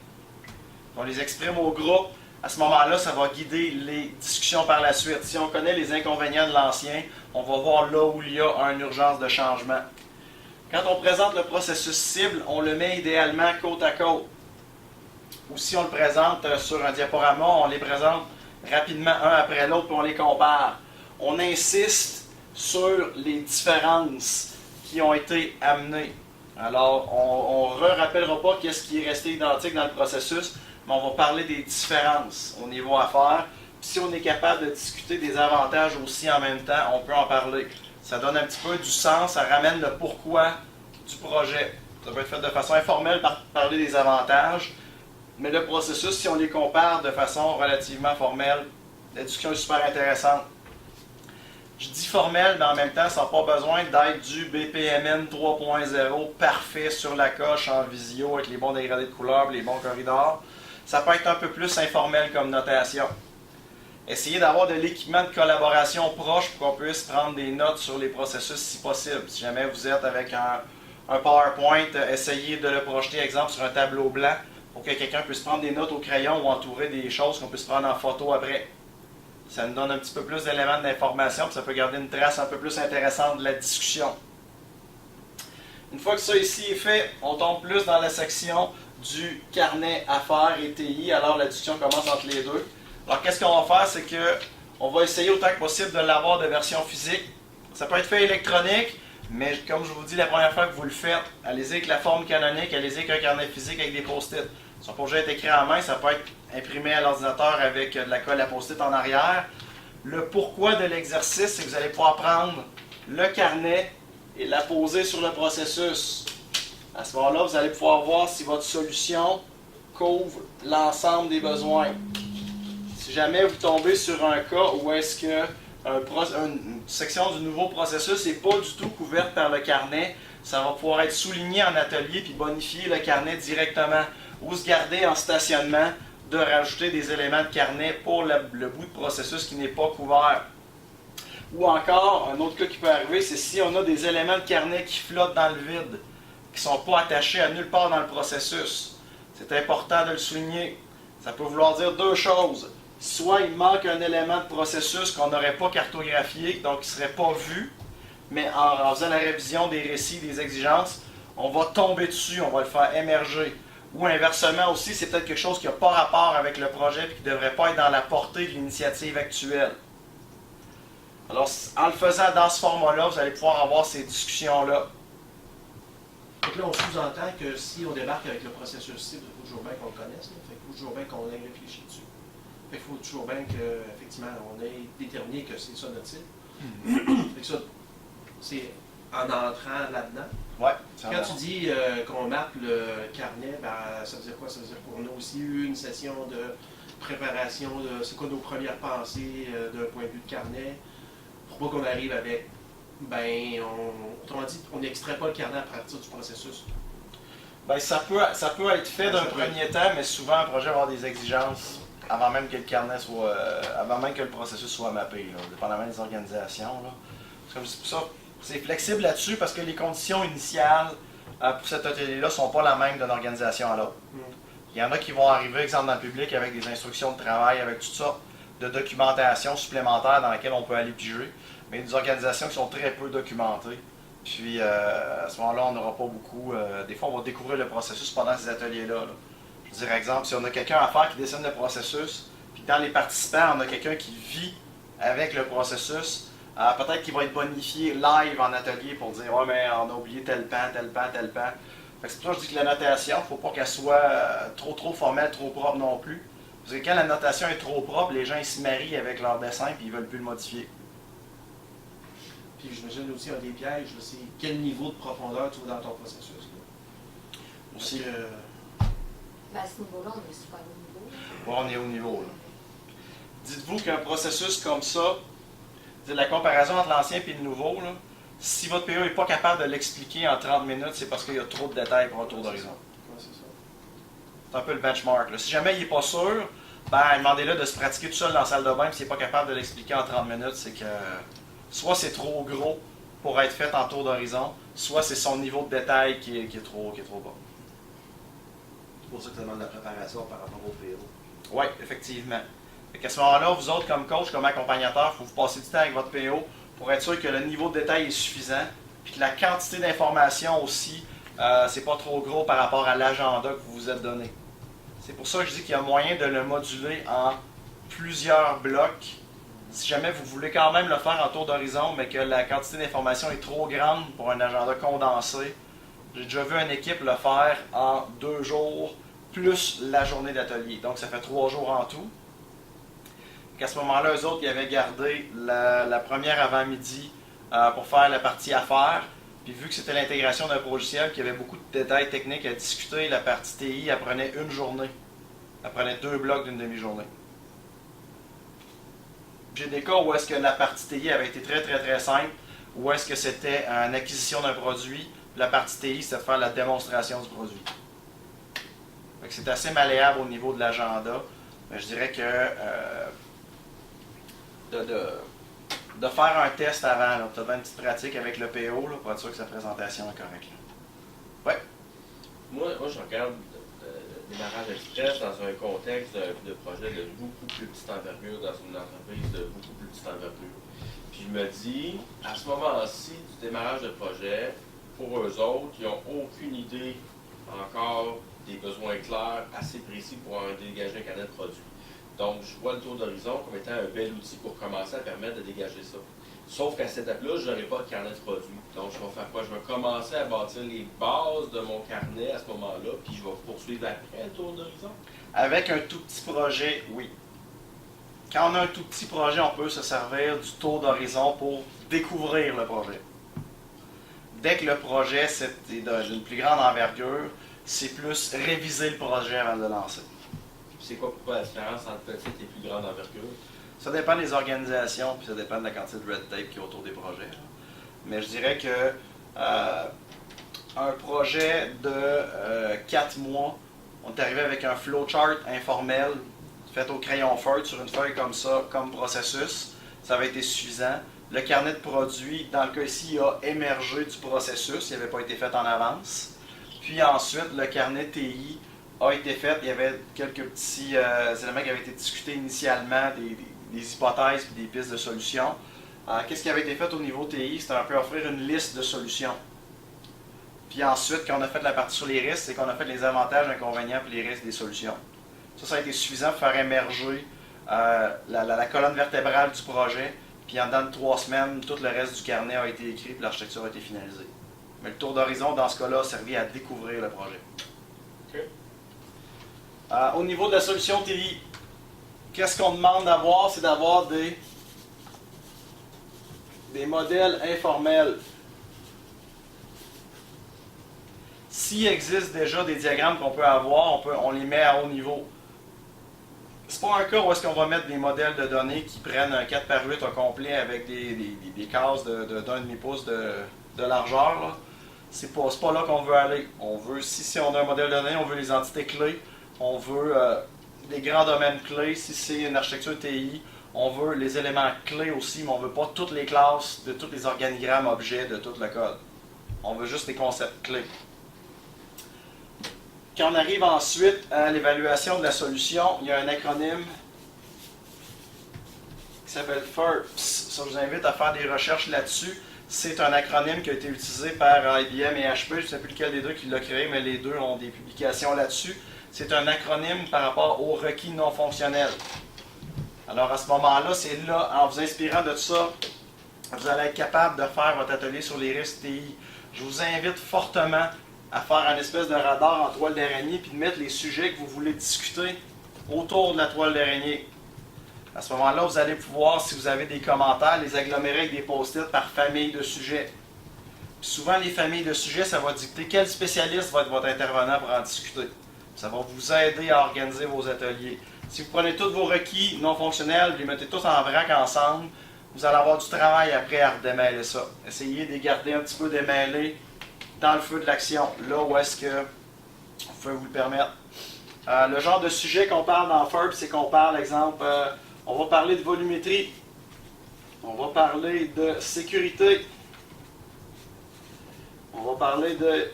On les exprime au groupe. À ce moment-là, ça va guider les discussions par la suite. Si on connaît les inconvénients de l'ancien, on va voir là où il y a une urgence de changement. Quand on présente le processus cible, on le met idéalement côte à côte. Ou si on le présente sur un diaporama, on les présente rapidement un après l'autre puis on les compare. On insiste sur les différences qui ont été amenées. Alors, on ne rappellera pas qu'est-ce qui est resté identique dans le processus, mais on va parler des différences au niveau à faire. Puis si on est capable de discuter des avantages aussi en même temps, on peut en parler. Ça donne un petit peu du sens, ça ramène le pourquoi du projet. Ça peut être fait de façon informelle par parler des avantages, mais le processus, si on les compare de façon relativement formelle, la discussion est super intéressante. Je dis formel, mais en même temps, ça n'a pas besoin d'être du BPMN 3.0 parfait sur la coche en visio avec les bons dégradés de couleurs et les bons corridors. Ça peut être un peu plus informel comme notation. Essayez d'avoir de l'équipement de collaboration proche pour qu'on puisse prendre des notes sur les processus si possible. Si jamais vous êtes avec un PowerPoint, essayez de le projeter, exemple, sur un tableau blanc pour que quelqu'un puisse prendre des notes au crayon ou entourer des choses qu'on puisse prendre en photo après. Ça nous donne un petit peu plus d'éléments d'information, puis ça peut garder une trace un peu plus intéressante de la discussion. Une fois que ça ici est fait, on tombe plus dans la section du carnet affaires et TI, alors la discussion commence entre les deux. Alors qu'est-ce qu'on va faire, c'est qu'on va essayer autant que possible de l'avoir de version physique. Ça peut être fait électronique, mais comme je vous dis la première fois que vous le faites, allez-y avec la forme canonique, allez-y avec un carnet physique avec des post-it. Ils sont pas obligés d'être écrits en main, ça peut être imprimé à l'ordinateur avec de la colle à post-it en arrière. Le pourquoi de l'exercice, c'est que vous allez pouvoir prendre le carnet et la poser sur le processus. À ce moment-là, vous allez pouvoir voir si votre solution couvre l'ensemble des besoins. Si jamais vous tombez sur un cas où est-ce que une section du nouveau processus n'est pas du tout couverte par le carnet. Ça va pouvoir être souligné en atelier puis bonifier le carnet directement ou se garder en stationnement de rajouter des éléments de carnet pour le bout de processus qui n'est pas couvert. Ou encore, un autre cas qui peut arriver, c'est si on a des éléments de carnet qui flottent dans le vide, qui ne sont pas attachés à nulle part dans le processus. C'est important de le souligner. Ça peut vouloir dire deux choses. Soit il manque un élément de processus qu'on n'aurait pas cartographié, donc qui ne serait pas vu, mais en faisant la révision des récits, des exigences, on va tomber dessus, on va le faire émerger. Ou inversement aussi, c'est peut-être quelque chose qui n'a pas rapport avec le projet et qui ne devrait pas être dans la portée de l'initiative actuelle. Alors, en le faisant dans ce format-là, vous allez pouvoir avoir ces discussions-là. Donc là, on sous-entend que si on débarque avec le processus cible, il faut toujours bien qu'on le connaisse. Il faut toujours bien qu'on ait réfléchi dessus. Il faut toujours bien qu'effectivement, on ait déterminé que c'est ça notre cible. Fait que ça, c'est en entrant là-dedans. Ouais, Quand tu dis qu'on marque le carnet, ben, ça veut dire quoi? Ça veut dire qu'on a aussi eu une session de préparation de c'est quoi nos premières pensées d'un point de vue de carnet. Pour pas qu'on arrive avec, autrement dit, on n'extrait pas le carnet à partir du processus. Ben, ça peut être fait d'un premier temps, mais souvent un projet va avoir des exigences avant même que le carnet soit, avant même que le processus soit mappé, là, dépendamment des organisations. Là. C'est pour ça, c'est flexible là-dessus parce que les conditions initiales pour cet atelier-là ne sont pas la même d'une organisation à l'autre. Il y en a qui vont arriver, exemple dans le public, avec des instructions de travail, avec toutes sortes de documentation supplémentaire dans laquelle on peut aller piger, mais des organisations qui sont très peu documentées. Puis à ce moment-là, on n'aura pas beaucoup. Des fois, on va découvrir le processus pendant ces ateliers-là. Là. Je veux dire, exemple, si on a quelqu'un à faire qui dessine le processus, puis dans les participants, on a quelqu'un qui vit avec le processus, peut-être qu'il va être bonifié live en atelier pour dire « Ouais, mais on a oublié tel pan, tel pan, tel pan. » C'est pour ça que je dis que la notation, il ne faut pas qu'elle soit trop formelle, trop propre non plus. Parce que quand la notation est trop propre, les gens ils se marient avec leur dessin et ils ne veulent plus le modifier. Puis j'imagine aussi un des pièges, c'est quel niveau de profondeur tu veux dans ton processus. Là. Aussi. À ce niveau-là, on est super haut niveau. Ouais, on est au niveau. Là. Dites-vous qu'un processus comme ça, la comparaison entre l'ancien et le nouveau, là, si votre PO n'est pas capable de l'expliquer en 30 minutes, c'est parce qu'il y a trop de détails pour un tour d'horizon. Ouais, c'est ça. C'est un peu le benchmark. Là. Si jamais il n'est pas sûr, demandez-le de se pratiquer tout seul dans la salle de bain, puis s'il n'est pas capable de l'expliquer en 30 minutes, c'est que soit c'est trop gros pour être fait en tour d'horizon, soit c'est son niveau de détail qui est trop bas. C'est pour ça que ça demande de la préparation par rapport au PO. Oui, effectivement. À ce moment-là, vous autres, comme coach, comme accompagnateur, il faut vous passer du temps avec votre PO pour être sûr que le niveau de détail est suffisant, puis que la quantité d'informations aussi, c'est pas trop gros par rapport à l'agenda que vous vous êtes donné. C'est pour ça que je dis qu'il y a moyen de le moduler en plusieurs blocs. Si jamais vous voulez quand même le faire en tour d'horizon, mais que la quantité d'informations est trop grande pour un agenda condensé, j'ai déjà vu une équipe le faire en 2 jours, plus la journée d'atelier. Donc ça fait 3 jours en tout. À ce moment-là, eux autres, ils avaient gardé la première avant-midi pour faire la partie affaires. Puis vu que c'était l'intégration d'un logiciel, qu'il y avait beaucoup de détails techniques à discuter, la partie TI, elle prenait une journée. Elle prenait 2 blocs d'une demi-journée. J'ai des cas où est-ce que la partie TI avait été très très très simple, où est-ce que c'était une acquisition d'un produit, la partie TI, c'était de faire la démonstration du produit. C'est assez malléable au niveau de l'agenda. Mais je dirais que de faire un test avant, tu as une petite pratique avec le PO là, pour être sûr que sa présentation est correcte. Oui? Moi, je regarde le démarrage express dans un contexte de projet de beaucoup plus petite envergure, dans une entreprise de beaucoup plus petite envergure. Puis je me dis, à ce moment-ci du démarrage de projet, pour eux autres, ils n'ont aucune idée encore des besoins clairs assez précis pour en dégager un carnet de produits. Donc, je vois le tour d'horizon comme étant un bel outil pour commencer à permettre de dégager ça. Sauf qu'à cette étape-là, je n'aurai pas de carnet de produits. Donc, je vais faire quoi? Je vais commencer à bâtir les bases de mon carnet à ce moment-là, puis je vais poursuivre après le tour d'horizon. Avec un tout petit projet, oui. Quand on a un tout petit projet, on peut se servir du tour d'horizon pour découvrir le projet. Dès que le projet est d'une plus grande envergure, c'est plus réviser le projet avant de le lancer. C'est quoi pourquoi la différence entre petite et plus grande envergure? Ça dépend des organisations, puis ça dépend de la quantité de red tape qui est autour des projets. Là. Mais je dirais que un projet de 4 mois, on est arrivé avec un flowchart informel fait au crayon feutre sur une feuille comme ça, comme processus. Ça avait été suffisant. Le carnet de produits, dans le cas ici, a émergé du processus, il n'avait pas été fait en avance. Puis ensuite, le carnet TI a été fait. Il y avait quelques petits éléments qui avaient été discutés initialement, des hypothèses et des pistes de solutions. Qu'est-ce qui avait été fait au niveau TI? C'était un peu offrir une liste de solutions. Puis ensuite, quand on a fait la partie sur les risques, c'est qu'on a fait les avantages, inconvénients et les risques des solutions. Ça a été suffisant pour faire émerger la colonne vertébrale du projet. Puis en dedans de 3 semaines, tout le reste du carnet a été écrit et l'architecture a été finalisée. Mais le tour d'horizon, dans ce cas-là, a servi à découvrir le projet. OK. Au niveau de la solution TI, qu'est-ce qu'on demande d'avoir? C'est d'avoir des modèles informels. S'il existe déjà des diagrammes qu'on peut avoir, on les met à haut niveau. C'est pas un cas où est-ce qu'on va mettre des modèles de données qui prennent un 4x8 au complet avec des cases de 1,5 pouce de largeur. C'est pas là qu'on veut aller. On veut, si on a un modèle de données, on veut les entités clés, on veut des grands domaines clés. Si c'est une architecture TI, on veut les éléments clés aussi, mais on ne veut pas toutes les classes de tous les organigrammes objets de tout le code. On veut juste les concepts clés. Quand on arrive ensuite à l'évaluation de la solution, il y a un acronyme qui s'appelle FERPS. Ça, je vous invite à faire des recherches là-dessus. C'est un acronyme qui a été utilisé par IBM et HP. Je ne sais plus lequel des deux qui l'a créé, mais les deux ont des publications là-dessus. C'est un acronyme par rapport aux requis non fonctionnels. Alors à ce moment-là, c'est là, en vous inspirant de ça, vous allez être capable de faire votre atelier sur les risques TI. Je vous invite fortement à faire un espèce de radar en toile d'araignée puis de mettre les sujets que vous voulez discuter autour de la toile d'araignée. À ce moment-là, vous allez pouvoir, si vous avez des commentaires, les agglomérer avec des post-it par famille de sujets. Puis souvent, les familles de sujets, ça va dicter quel spécialiste va être votre intervenant pour en discuter. Ça va vous aider à organiser vos ateliers. Si vous prenez tous vos requis non fonctionnels, vous les mettez tous en vrac ensemble, vous allez avoir du travail après à redémêler ça. Essayez de les garder un petit peu démêlés dans le feu de l'action, là où est-ce que vous pouvez vous le permettre. Le genre de sujet qu'on parle dans FERP, c'est qu'on parle, exemple, on va parler de volumétrie, on va parler de sécurité, on va parler de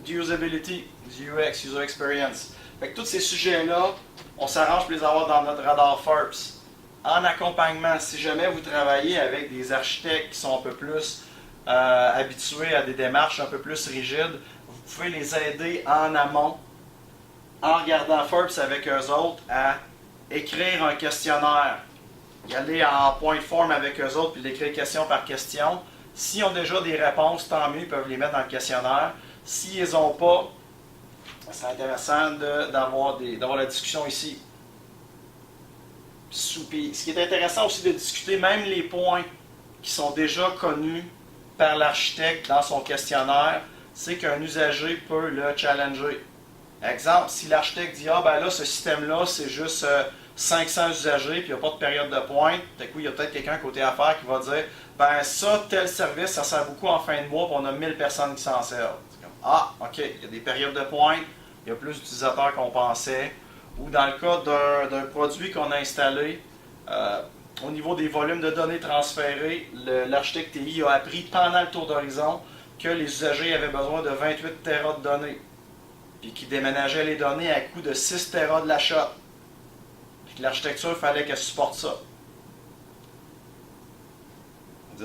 usability, du UX, User Experience. Fait que tous ces sujets-là, on s'arrange pour les avoir dans notre radar FERPS. En accompagnement, si jamais vous travaillez avec des architectes qui sont un peu plus habitués à des démarches un peu plus rigides, vous pouvez les aider en amont, en regardant FERPS avec eux autres, à écrire un questionnaire. Y aller en point form avec eux autres, puis l'écrire question par question. S'ils ont déjà des réponses, tant mieux, ils peuvent les mettre dans le questionnaire. S'ils les ont pas, c'est intéressant d'avoir la discussion ici. Puis, ce qui est intéressant aussi de discuter, même les points qui sont déjà connus par l'architecte dans son questionnaire, c'est qu'un usager peut le challenger. Exemple, si l'architecte dit « Ah, ben là, ce système-là, c'est juste 500 usagers, puis il n'y a pas de période de pointe. » D'un coup, il y a peut-être quelqu'un côté affaires qui va dire « Ben ça, tel service, ça sert beaucoup en fin de mois, puis on a 1000 personnes qui s'en servent. » C'est comme « Ah, OK, il y a des périodes de pointe, il y a plus d'utilisateurs qu'on pensait. » Ou dans le cas d'un produit qu'on a installé, au niveau des volumes de données transférés, l'architecte TI a appris pendant le tour d'horizon que les usagers avaient besoin de 28 Tera de données. Puis qu'ils déménageaient les données à coût de 6 Tera de l'achat. Puis que l'architecture, il fallait qu'elle supporte ça.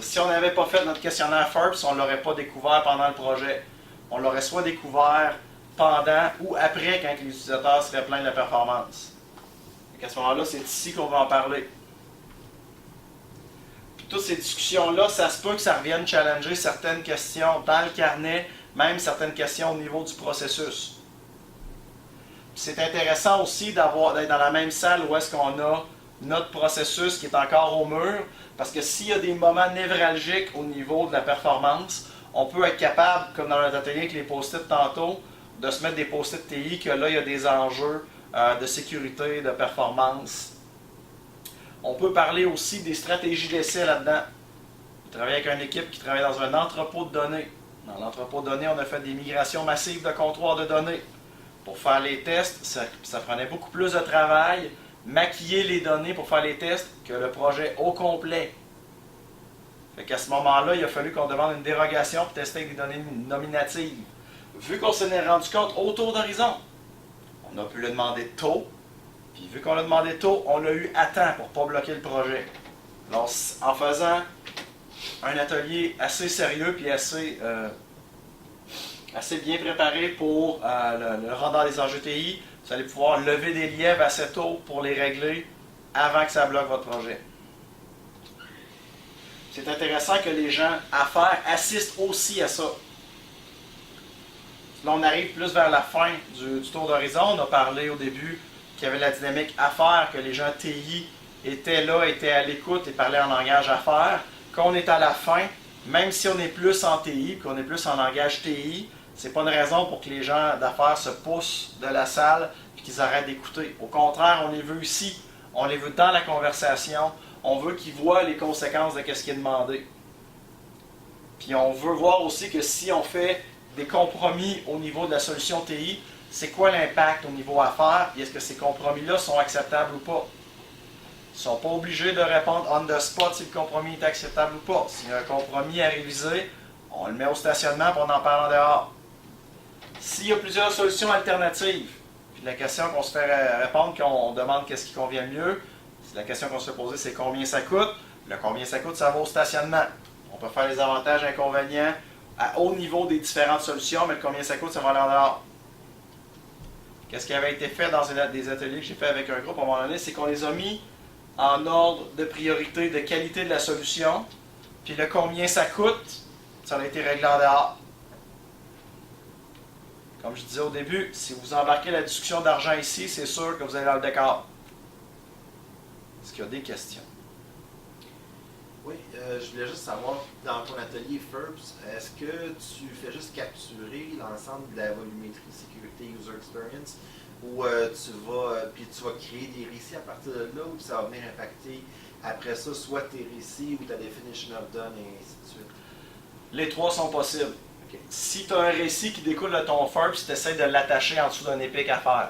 Si on n'avait pas fait notre questionnaire FERPS, on ne l'aurait pas découvert pendant le projet. On l'aurait soit découvert pendant ou après quand les utilisateurs seraient pleins de la performance. À ce moment-là, c'est ici qu'on va en parler. Puis toutes ces discussions-là, ça se peut que ça revienne challenger certaines questions dans le carnet, même certaines questions au niveau du processus. C'est intéressant aussi d'être dans la même salle où est-ce qu'on a notre processus qui est encore au mur, parce que s'il y a des moments névralgiques au niveau de la performance, on peut être capable, comme dans notre atelier avec les post-it tantôt, de se mettre des post-it TI, que là, il y a des enjeux de sécurité, de performance. On peut parler aussi des stratégies d'essai là-dedans. On travaille avec une équipe qui travaille dans un entrepôt de données. Dans l'entrepôt de données, on a fait des migrations massives de comptoirs de données. Pour faire les tests, ça prenait beaucoup plus de travail, maquiller les données pour faire les tests, que le projet au complet. Fait qu'à ce moment-là, il a fallu qu'on demande une dérogation pour tester avec des données nominatives. Vu qu'on s'en est rendu compte autour d'Horizon, on a pu le demander tôt. Puis vu qu'on l'a demandé tôt, on l'a eu à temps pour ne pas bloquer le projet. Alors, en faisant un atelier assez sérieux puis assez bien préparé pour le radar des enjeux TI, vous allez pouvoir lever des lièvres assez tôt pour les régler avant que ça bloque votre projet. C'est intéressant que les gens affaires assistent aussi à ça. Là, on arrive plus vers la fin du tour d'horizon. On a parlé au début qu'il y avait la dynamique affaires, que les gens TI étaient là, étaient à l'écoute et parlaient en langage affaires. Quand on est à la fin, même si on est plus en TI, qu'on est plus en langage TI, c'est pas une raison pour que les gens d'affaires se poussent de la salle et qu'ils arrêtent d'écouter. Au contraire, on les veut ici. On les veut dans la conversation. On veut qu'ils voient les conséquences de ce qui est demandé. Puis on veut voir aussi que si on fait des compromis au niveau de la solution TI, c'est quoi l'impact au niveau affaires, et est-ce que ces compromis-là sont acceptables ou pas. Ils ne sont pas obligés de répondre on the spot si le compromis est acceptable ou pas. S'il y a un compromis à réviser, on le met au stationnement et on en parle en dehors. S'il y a plusieurs solutions alternatives, puis la question qu'on se fait répondre quand on demande qu'est-ce qui convient le mieux, la question qu'on se fait poser, c'est combien ça coûte. Le combien ça coûte, ça va au stationnement. On peut faire les avantages et inconvénients à haut niveau des différentes solutions, mais le combien ça coûte, ça va aller en dehors. Qu'est-ce qui avait été fait dans des ateliers que j'ai fait avec un groupe à un moment donné, c'est qu'on les a mis en ordre de priorité, de qualité de la solution, puis le combien ça coûte, ça a été réglé en dehors. Comme je disais au début, si vous embarquez la discussion d'argent ici, c'est sûr que vous allez dans le décor. Est-ce qu'il y a des questions? Oui, je voulais juste savoir, dans ton atelier FERPS, est-ce que tu fais juste capturer l'ensemble de la volumétrie sécurité user experience ou tu vas créer des récits à partir de là ou ça va venir impacter après ça soit tes récits ou ta definition of done et ainsi de suite? Les trois sont possibles. Okay. Si tu as un récit qui découle de ton FERPS, tu essaies de l'attacher en dessous d'un épic à faire.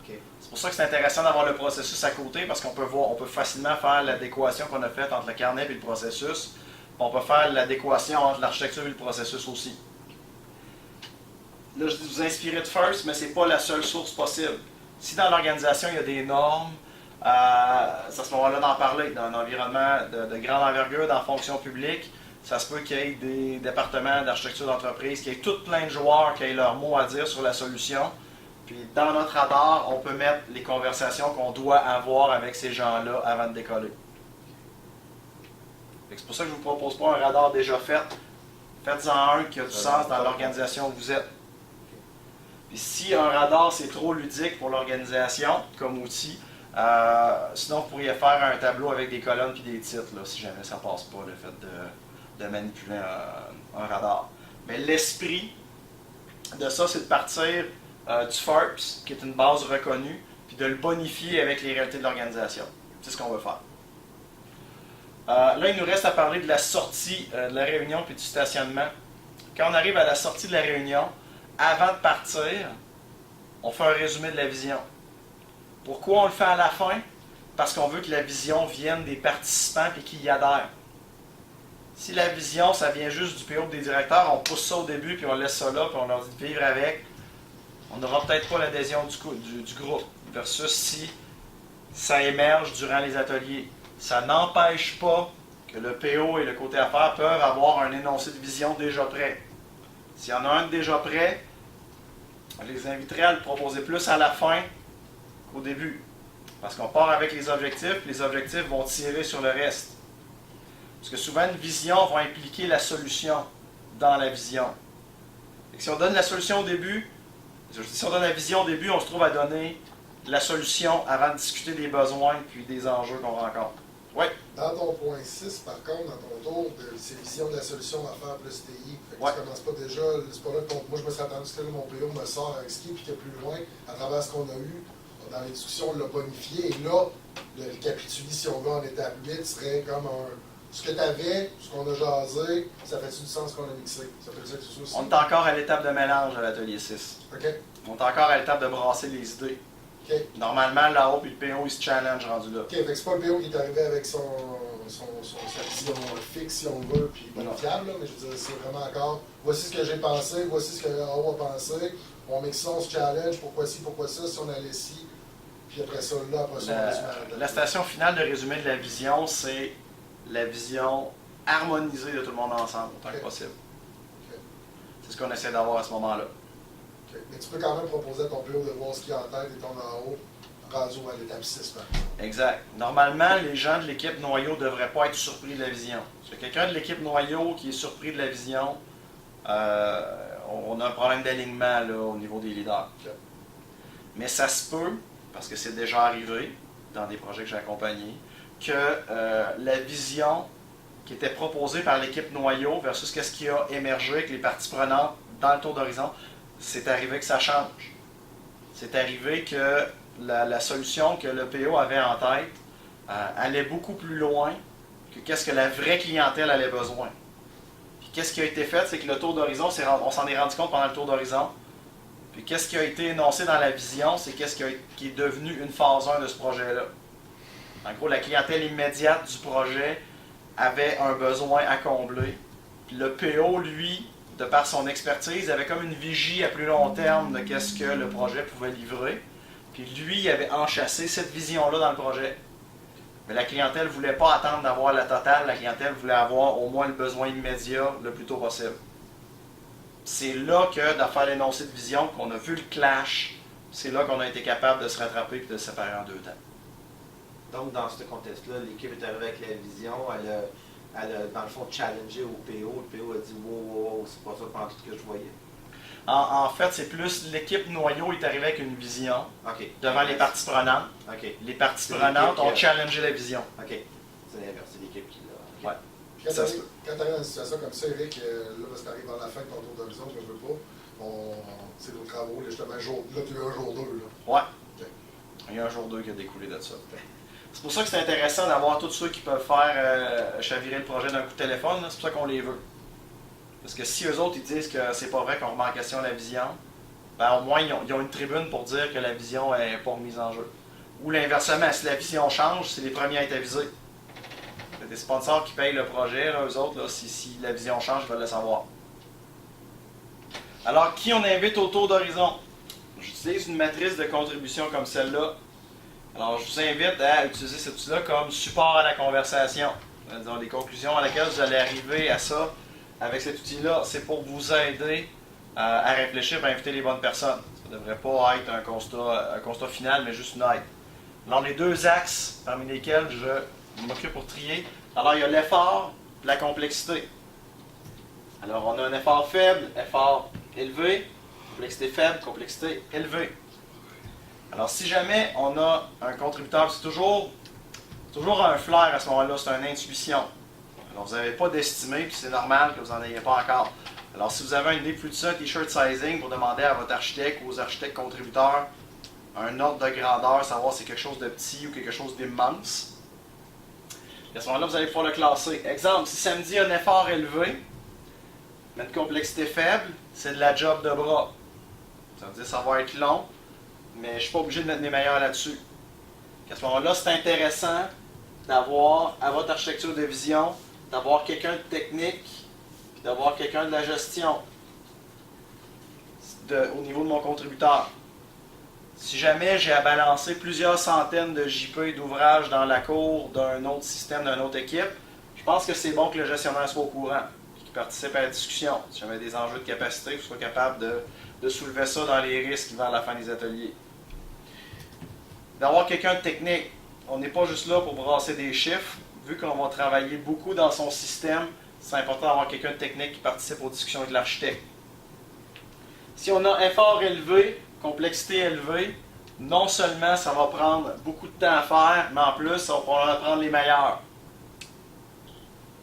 Okay. C'est pour ça que c'est intéressant d'avoir le processus à côté, parce qu'on peut voir, on peut facilement faire l'adéquation qu'on a faite entre le carnet et le processus. On peut faire l'adéquation entre l'architecture et le processus aussi. Là, je dis vous inspirez de FIRST, mais ce n'est pas la seule source possible. Si dans l'organisation, il y a des normes, c'est à ce moment-là d'en parler. Dans un environnement de grande envergure, dans la fonction publique, ça se peut qu'il y ait des départements d'architecture d'entreprise, qu'il y ait tout plein de joueurs qui aient leur mot à dire sur la solution. Puis dans notre radar, on peut mettre les conversations qu'on doit avoir avec ces gens-là avant de décoller. C'est pour ça que je ne vous propose pas un radar déjà fait. Faites-en un qui a du sens dans l'organisation où vous êtes. Puis si un radar c'est trop ludique pour l'organisation comme outil, sinon vous pourriez faire un tableau avec des colonnes et des titres, là, si jamais ça ne passe pas, le fait de manipuler un radar. Mais l'esprit de ça, c'est de partir du FERPS, qui est une base reconnue, puis de le bonifier avec les réalités de l'organisation. C'est ce qu'on veut faire. Là, il nous reste à parler de la sortie de la réunion puis du stationnement. Quand on arrive à la sortie de la réunion, avant de partir, on fait un résumé de la vision. Pourquoi on le fait à la fin? Parce qu'on veut que la vision vienne des participants et qu'ils y adhèrent. Si la vision, ça vient juste du PO des directeurs, on pousse ça au début, puis on laisse ça là, puis on leur dit de vivre avec, on n'aura peut-être pas l'adhésion du groupe. Versus si ça émerge durant les ateliers. Ça n'empêche pas que le PO et le côté affaires peuvent avoir un énoncé de vision déjà prêt. S'il y en a un déjà prêt, on les inviterait à le proposer plus à la fin qu'au début. Parce qu'on part avec les objectifs vont tirer sur le reste. Parce que souvent, une vision va impliquer la solution dans la vision. Et si on donne la solution au début, si on donne la vision au début, on se trouve à donner la solution avant de discuter des besoins puis des enjeux qu'on rencontre. Oui? Dans ton point 6, par contre, dans ton tour, c'est vision de la solution à faire plus TI. Fait que Ouais. tu commences pas déjà, c'est pas là que moi je me suis attendu que mon PO me sort avec ce qui, puis que plus loin, à travers ce qu'on a eu, dans les discussions, on l'a bonifié, et là, le récapituli, si on veut, en étape 8, serait comme ce que tu avais, ce qu'on a jasé, ça fait-tu du sens qu'on a mixé? Ça fait dire que c'est ça aussi? On est encore à l'étape de mélange à l'atelier 6. OK. On est encore à l'étape de brasser les idées. OK. Normalement, là-haut puis le PO, il se challenge rendu là. OK, fait que c'est pas le PO qui est arrivé avec sa vision fixe, si on veut, puis bonifiable, là, mais je veux dire, c'est vraiment encore, voici ce que j'ai pensé, voici ce que Haro a pensé, on mixe ça, on se challenge, pourquoi ci, pourquoi ça, si on allait ci, puis après ça, là, après ça, on résume La station finale de résumé de la vision, c'est la vision harmonisée de tout le monde ensemble, autant que possible. OK. C'est ce qu'on essaie d'avoir à ce moment-là. OK. Mais tu peux quand même proposer à ton PO de voir ce qu'il y a en tête et ton en haut, rendu à l'étape 6, par exemple. Exact. Normalement, les gens de l'équipe noyau ne devraient pas être surpris de la vision. Si quelqu'un de l'équipe noyau qui est surpris de la vision, on a un problème d'alignement là, au niveau des leaders. OK. Mais ça se peut, parce que c'est déjà arrivé dans des projets que j'ai accompagnés, que la vision qui était proposée par l'équipe noyau versus ce qui a émergé avec les parties prenantes dans le tour d'horizon, c'est arrivé que ça change. C'est arrivé que la solution que le PO avait en tête allait beaucoup plus loin que qu'est-ce que la vraie clientèle avait besoin. Puis qu'est-ce qui a été fait, c'est que le tour d'horizon, on s'en est rendu compte pendant le tour d'horizon. Puis qu'est-ce qui a été énoncé dans la vision, c'est qu'est-ce qui est devenu une phase 1 de ce projet-là. En gros, la clientèle immédiate du projet avait un besoin à combler. Puis le PO, lui, de par son expertise, avait comme une vigie à plus long terme de qu'est-ce que le projet pouvait livrer. Puis lui, il avait enchâssé cette vision-là dans le projet. Mais la clientèle ne voulait pas attendre d'avoir la totale, la clientèle voulait avoir au moins le besoin immédiat le plus tôt possible. C'est là que, de faire l'énoncé de vision, qu'on a vu le clash, c'est là qu'on a été capable de se rattraper et de se séparer en 2 temps. Donc, dans ce contexte-là, l'équipe est arrivée avec la vision, elle a, dans le fond, challengé au PO. Le PO a dit « Wow, c'est pas ça pendant tout ce que je voyais ». En fait, c'est plus l'équipe noyau est arrivée avec une vision OK. devant les parties prenantes. OK. Les parties C'est prenantes l'équipe ont qui challengé la vision. OK. C'est l'inverse, c'est l'équipe qui l'a. Ouais. Puis quand Ça tu se peut. arrives dans une situation comme ça, Eric, là, parce que tu arrives vers la fin de ton tour d'horizon, je veux pas, c'est nos travaux, là, justement, là, tu as eu un jour 2, là. Ouais. OK. Il y a un jour 2 qui a découlé de ça. C'est pour ça que c'est intéressant d'avoir tous ceux qui peuvent faire chavirer le projet d'un coup de téléphone. C'est pour ça qu'on les veut. Parce que si eux autres ils disent que c'est pas vrai qu'on remet en question la vision, ben au moins ils ont une tribune pour dire que la vision n'est pas remise en jeu. Ou l'inversement, si la vision change, c'est les premiers à être avisés. Il y a des sponsors qui payent le projet, là, eux autres, là, si la vision change, ils veulent le savoir. Alors, qui on invite au tour d'horizon? J'utilise une matrice de contribution comme celle-là. Alors, je vous invite à utiliser cet outil-là comme support à la conversation. Dans les conclusions à laquelle vous allez arriver à ça avec cet outil-là, c'est pour vous aider à réfléchir et à inviter les bonnes personnes. Ça ne devrait pas être un constat final, mais juste une aide. Alors, les 2 axes parmi lesquels je m'occupe pour trier, alors il y a l'effort et la complexité. Alors, on a un effort faible, effort élevé, complexité faible, complexité élevée. Alors, si jamais on a un contributeur, c'est toujours un flair à ce moment-là, c'est une intuition. Alors, vous n'avez pas d'estimé, puis c'est normal que vous n'en ayez pas encore. Alors, si vous avez une idée plus de ça, t-shirt sizing, pour demander à votre architecte ou aux architectes contributeurs un ordre de grandeur, savoir si c'est quelque chose de petit ou quelque chose d'immense. Et à ce moment-là, vous allez pouvoir le classer. Exemple, si ça me dit un effort élevé, mais une complexité faible, c'est de la job de bras. Ça veut dire que ça va être long, mais je ne suis pas obligé de mettre mes meilleurs là-dessus. À ce moment-là, c'est intéressant d'avoir, à votre architecture de vision, d'avoir quelqu'un de technique, puis d'avoir quelqu'un de la gestion au niveau de mon contributeur. Si jamais j'ai à balancer plusieurs centaines de JP d'ouvrages dans la cour d'un autre système, d'une autre équipe, je pense que c'est bon que le gestionnaire soit au courant et qu'il participe à la discussion. Si jamais des enjeux de capacité, qu'il soit capable de soulever ça dans les risques vers la fin des ateliers. D'avoir quelqu'un de technique. On n'est pas juste là pour brasser des chiffres. Vu qu'on va travailler beaucoup dans son système, c'est important d'avoir quelqu'un de technique qui participe aux discussions avec l'architecte. Si on a effort élevé, complexité élevée, non seulement ça va prendre beaucoup de temps à faire, mais en plus, ça va pouvoir prendre les meilleurs.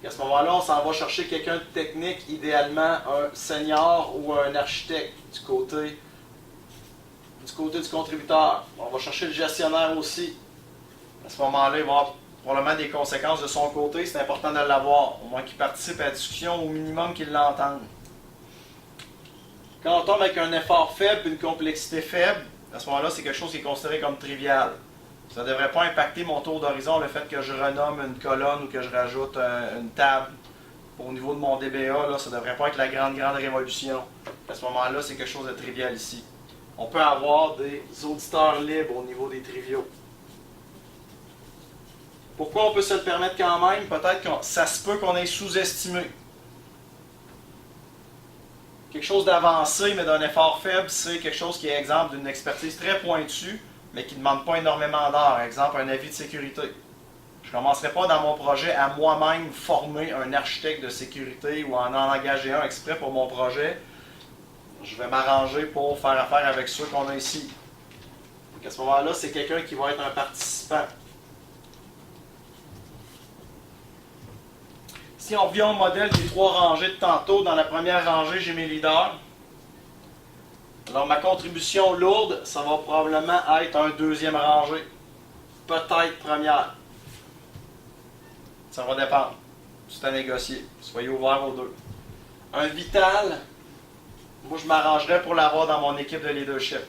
Et à ce moment-là, on s'en va chercher quelqu'un de technique, idéalement un senior ou un architecte du côté du contributeur. On va chercher le gestionnaire aussi. À ce moment-là, il va y avoir probablement des conséquences de son côté. C'est important de l'avoir, au moins qu'il participe à la discussion, au minimum qu'il l'entende. Quand on tombe avec un effort faible et une complexité faible, à ce moment-là, c'est quelque chose qui est considéré comme trivial. Ça ne devrait pas impacter mon tour d'horizon, le fait que je renomme une colonne ou que je rajoute une table. Au niveau de mon DBA, là, ça ne devrait pas être la grande révolution. À ce moment-là, c'est quelque chose de trivial ici. On peut avoir des auditeurs libres au niveau des triviaux. Pourquoi on peut se le permettre quand même? Peut-être que ça se peut qu'on ait sous-estimé. Quelque chose d'avancé, mais d'un effort faible, c'est quelque chose qui est exemple d'une expertise très pointue, mais qui ne demande pas énormément d'heures. Exemple, un avis de sécurité. Je ne commencerai pas dans mon projet à moi-même former un architecte de sécurité ou en engager un exprès pour mon projet. Je vais m'arranger pour faire affaire avec ceux qu'on a ici. Donc à ce moment-là, c'est quelqu'un qui va être un participant. Si on revient au modèle des 3 rangées de tantôt, dans la première rangée, j'ai mes leaders. Alors ma contribution lourde, ça va probablement être un 2e rangée. Peut-être première. Ça va dépendre. C'est à négocier. Soyez ouverts aux deux. Un vital, moi je m'arrangerais pour l'avoir dans mon équipe de leadership.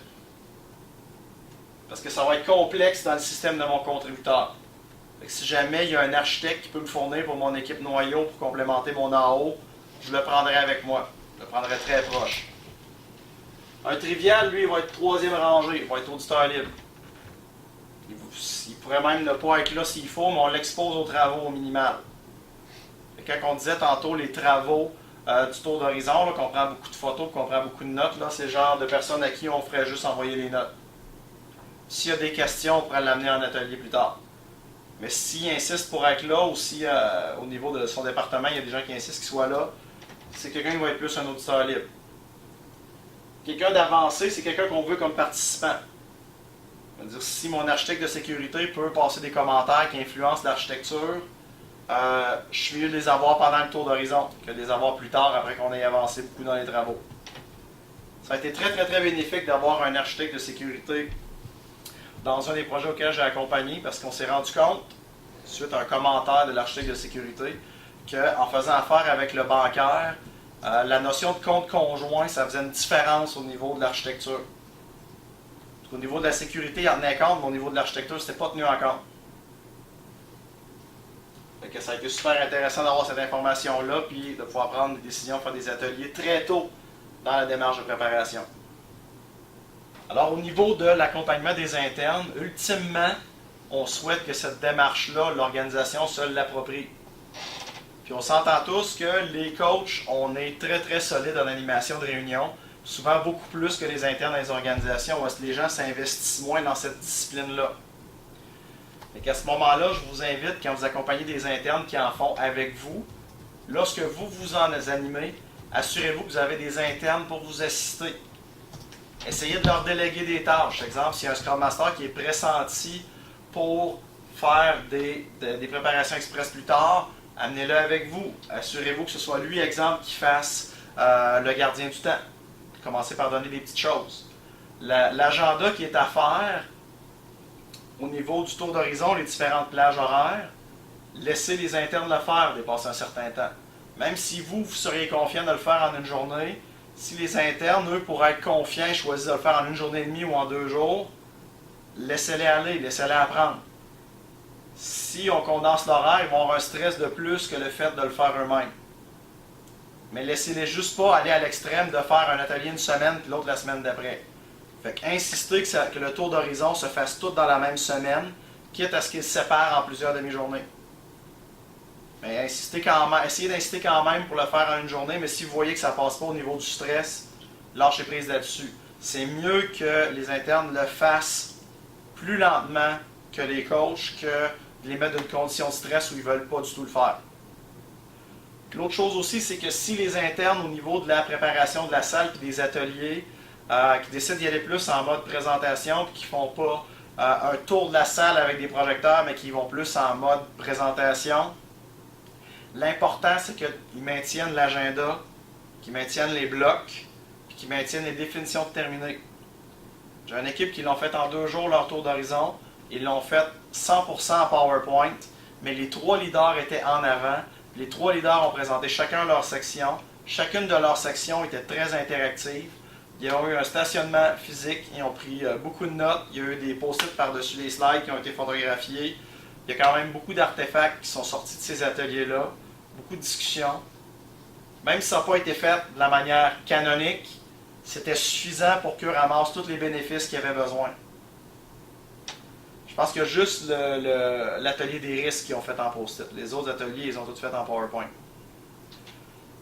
Parce que ça va être complexe dans le système de mon contributeur. Fait que si jamais il y a un architecte qui peut me fournir pour mon équipe noyau pour complémenter mon AO, je le prendrai avec moi. Je le prendrai très proche. Un trivial, lui, il va être 3e rangée. Il va être auditeur libre. Il pourrait même ne pas être là s'il faut, mais on l'expose aux travaux au minimal. Et quand on disait tantôt les travaux du tour d'horizon, qu'on prend beaucoup de photos, qu'on prend beaucoup de notes, c'est le genre de personnes à qui on ferait juste envoyer les notes. S'il y a des questions, on pourrait l'amener en atelier plus tard. Mais s'il insiste pour être là, ou si au niveau de son département, il y a des gens qui insistent qu'il soit là, c'est quelqu'un qui va être plus un auditeur libre. Quelqu'un d'avancé, c'est quelqu'un qu'on veut comme participant. C'est-à-dire, si mon architecte de sécurité peut passer des commentaires qui influencent l'architecture, je suis mieux de les avoir pendant le tour d'horizon que de les avoir plus tard après qu'on ait avancé beaucoup dans les travaux. Ça a été très bénéfique d'avoir un architecte de sécurité dans un des projets auxquels j'ai accompagné parce qu'on s'est rendu compte, suite à un commentaire de l'architecte de sécurité, qu'en faisant affaire avec le bancaire, la notion de compte conjoint, ça faisait une différence au niveau de l'architecture. Au niveau de la sécurité, il en tenait compte, mais au niveau de l'architecture, ce n'était pas tenu en compte. Fait que ça a été super intéressant d'avoir cette information-là, puis de pouvoir prendre des décisions, faire des ateliers très tôt dans la démarche de préparation. Alors, au niveau de l'accompagnement des internes, ultimement, on souhaite que cette démarche-là, l'organisation se l'approprie. Puis on s'entend tous que les coachs, on est très solides en animation de réunion, souvent beaucoup plus que les internes dans les organisations, où est-ce que les gens s'investissent moins dans cette discipline-là. Et qu'à ce moment-là, je vous invite, quand vous accompagnez des internes qui en font avec vous, lorsque vous vous en animez, assurez-vous que vous avez des internes pour vous assister. Essayez de leur déléguer des tâches. Par exemple, s'il y a un Scrum Master qui est pressenti pour faire des préparations express plus tard, amenez-le avec vous. Assurez-vous que ce soit lui, exemple, qui fasse le gardien du temps. Commencez par donner des petites choses. L'agenda qui est à faire, au niveau du tour d'horizon, les différentes plages horaires, laissez les internes le faire dépasser un certain temps. Même si vous seriez confiant de le faire en une journée, si les internes, eux, pour être confiants, choisissent de le faire en une journée et demie ou en 2 jours, laissez-les aller, laissez-les apprendre. Si on condense l'horaire, ils vont avoir un stress de plus que le fait de le faire eux-mêmes. Mais laissez-les juste pas aller à l'extrême de faire un atelier une semaine puis l'autre la semaine d'après. Fait qu'insister que le tour d'horizon se fasse tout dans la même semaine, quitte à ce qu'ils se séparent en plusieurs demi-journées. Mais essayez d'insister quand même pour le faire en une journée, mais si vous voyez que ça ne passe pas au niveau du stress, lâchez prise là-dessus. C'est mieux que les internes le fassent plus lentement que les coachs, que de les mettre dans une condition de stress où ils ne veulent pas du tout le faire. L'autre chose aussi, c'est que si les internes, au niveau de la préparation de la salle et des ateliers, qui décident d'y aller plus en mode présentation, puis qui ne font pas un tour de la salle avec des projecteurs, mais qui vont plus en mode présentation, l'important, c'est qu'ils maintiennent l'agenda, qu'ils maintiennent les blocs, puis qu'ils maintiennent les définitions de terminées. J'ai une équipe qui l'ont fait en 2 jours leur tour d'horizon. Ils l'ont fait 100% en PowerPoint, mais les 3 leaders étaient en avant. Les 3 leaders ont présenté chacun leur section. Chacune de leurs sections était très interactive. Il y a eu un stationnement physique, ils ont pris beaucoup de notes. Il y a eu des post-it par-dessus les slides qui ont été photographiés. Il y a quand même beaucoup d'artefacts qui sont sortis de ces ateliers-là. Beaucoup de discussions. Même si ça n'a pas été fait de la manière canonique, c'était suffisant pour qu'eux ramassent tous les bénéfices qu'ils avaient besoin. Je pense qu'il y a juste l'atelier des risques qu'ils ont fait en post-it. Les autres ateliers, ils ont tous fait en PowerPoint.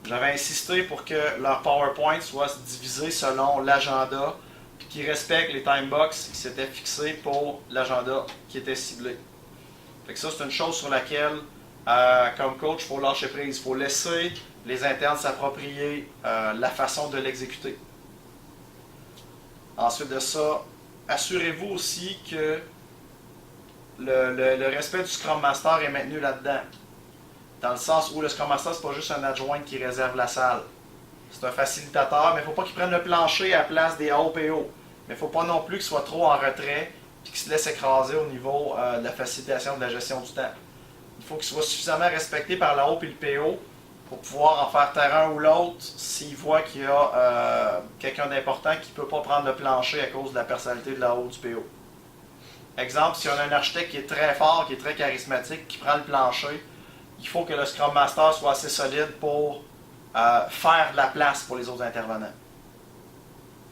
J'avais insisté pour que leur PowerPoint soit divisé selon l'agenda, puis qu'ils respectent les timebox qui s'étaient fixés pour l'agenda qui était ciblé. Fait que ça, c'est une chose sur laquelle, comme coach, il faut lâcher prise. Il faut laisser les internes s'approprier la façon de l'exécuter. Ensuite de ça, assurez-vous aussi que le respect du Scrum Master est maintenu là-dedans. Dans le sens où le Scrum Master, c'est pas juste un adjoint qui réserve la salle. C'est un facilitateur, mais il ne faut pas qu'il prenne le plancher à la place des AOPO. Mais il ne faut pas non plus qu'il soit trop en retrait et qu'il se laisse écraser au niveau de la facilitation de la gestion du temps. Il faut qu'il soit suffisamment respecté par la AOP et le PO pour pouvoir en faire taire un ou l'autre s'il voit qu'il y a quelqu'un d'important qui ne peut pas prendre le plancher à cause de la personnalité de la AO du PO. Exemple, si on a un architecte qui est très fort, qui est très charismatique, qui prend le plancher, il faut que le Scrum Master soit assez solide pour faire de la place pour les autres intervenants.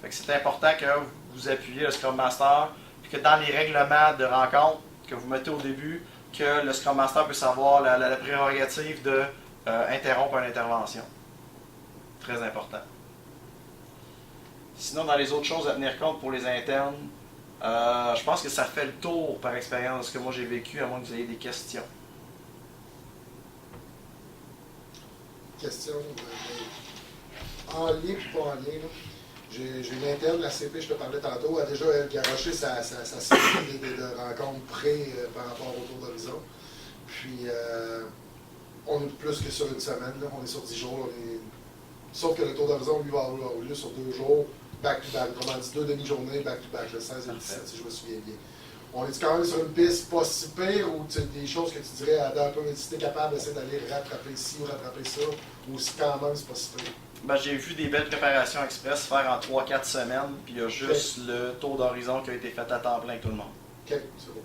Fait que c'est important que vous appuyez le Scrum Master, puis que dans les règlements de rencontre que vous mettez au début, que le Scrum Master puisse avoir la prérogative de interrompre une intervention. Très important. Sinon, dans les autres choses à tenir compte pour les internes, je pense que ça fait le tour par expérience de ce que moi j'ai vécu, à moins que vous ayez des questions. Question en lien et pas en lien. J'ai une interne de la CP, je te parlais tantôt, a déjà garoché sa série de rencontres près par rapport au tour d'horizon. Puis, on est plus que sur une semaine, là. On est sur 10 jours. Sauf que le tour d'horizon, lui, va avoir lieu sur 2 jours, back-to-back. Autrement dit, 2 demi-journées, back-to-back, le 16 et le 17, si je me souviens bien. On est quand même sur une piste pas si pire ou des choses que tu dirais à un peu, si tu es capable d'essayer d'aller rattraper ci ou rattraper ça, ou si quand même c'est pas si pire. Ben, j'ai vu des belles préparations express faire en 3-4 semaines, puis il y a juste le tour d'horizon qui a été fait à temps plein avec tout le monde. Ok, c'est bon.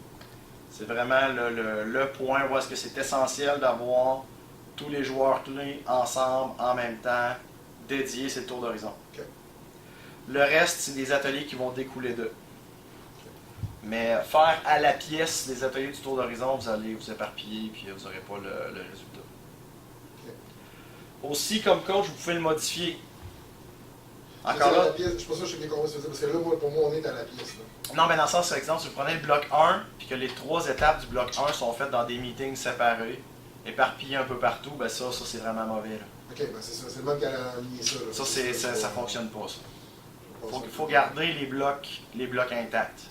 C'est vraiment le point où est-ce que c'est essentiel d'avoir tous les joueurs clés ensemble, en même temps, dédiés, c'est le tour d'horizon. Okay. Le reste, c'est des ateliers qui vont découler d'eux. Mais faire à la pièce les ateliers du tour d'horizon, vous allez vous éparpiller et vous n'aurez pas le résultat. Okay. Aussi, comme coach, vous pouvez le modifier. Encore là, je ne suis pas sûr que je suis bien compris, parce que là, pour moi, on est à la pièce. Là. Non, mais dans le sens, par exemple, si vous prenez le bloc 1 puis que les 3 étapes du bloc 1 sont faites dans des meetings séparés, éparpillés un peu partout, ben ça c'est vraiment mauvais. Là. Ok, ben c'est ça, c'est le même qui a aligné ça. Là. Ça fonctionne pas, ça. Il faut garder les blocs intacts.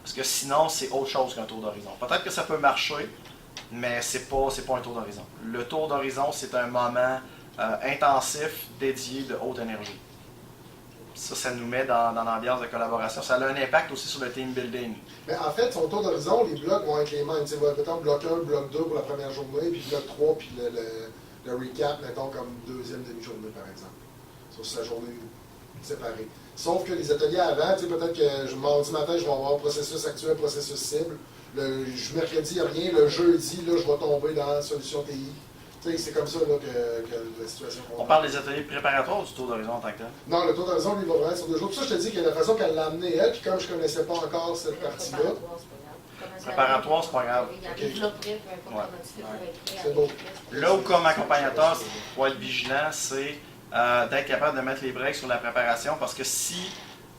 Parce que sinon, c'est autre chose qu'un tour d'horizon. Peut-être que ça peut marcher, mais c'est pas un tour d'horizon. Le tour d'horizon, c'est un moment intensif dédié de haute énergie. Ça nous met dans l'ambiance de collaboration. Ça a un impact aussi sur le team building. Mais en fait, son tour d'horizon, les blocs vont être les mêmes. Mettons bloc 1, bloc 2 pour la première journée, puis bloc 3, puis le recap, mettons, comme deuxième demi-journée, par exemple. Sur sa journée séparée. Sauf que les ateliers avant, peut-être que mardi matin, je vais avoir processus actuel, processus cible. Le mercredi, il n'y a rien. Le jeudi, là, je vais tomber dans solution TI. C'est comme ça là, que la situation... On parle des ateliers préparatoires du tour d'horizon en tant que tel? Non, le tour d'horizon, lui, il va vraiment sur 2 jours. Pour ça, je te dis que la façon qu'elle l'a amené, elle, puis comme je ne connaissais pas encore cette partie-là... Préparatoire, c'est pas grave. C'est beau. Là où, comme accompagnateur, il faut être vigilant, c'est d'être capable de mettre les breaks sur la préparation, parce que si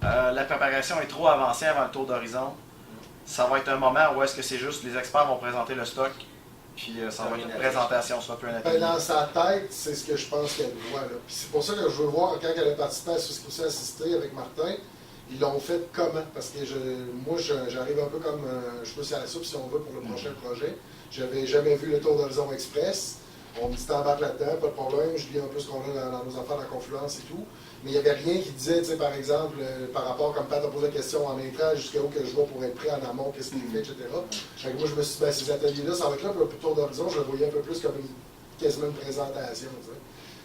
la préparation est trop avancée avant le tour d'horizon, ça va être un moment où est-ce que c'est juste les experts vont présenter le stock, puis ça va être une présentation, ça va plus un atelier. Dans sa tête, c'est ce que je pense qu'elle voit. Là. Puis c'est pour ça que je veux voir, quand elle a participé à Souscoussé assisté avec Martin, ils l'ont fait comment? Parce que moi, j'arrive un peu comme je peux à la soupe, si on veut, pour le prochain projet. J'avais jamais vu le Tour d'Horizon Express. On me dit t'embarques là-dedans, pas de problème, je lis un peu ce qu'on a dans nos affaires, la confluence et tout. Mais il n'y avait rien qui disait, tu sais, par exemple, par rapport, comme Pat a posé la question en intrant, jusqu'à où que je vais pour être prêt en amont, qu'est-ce qu'il fait, etc. Fait que moi, je me suis dit, ben, ces ateliers-là, ça va être là, puis le tour d'horizon, je le voyais un peu plus comme quasiment une présentation, tu sais.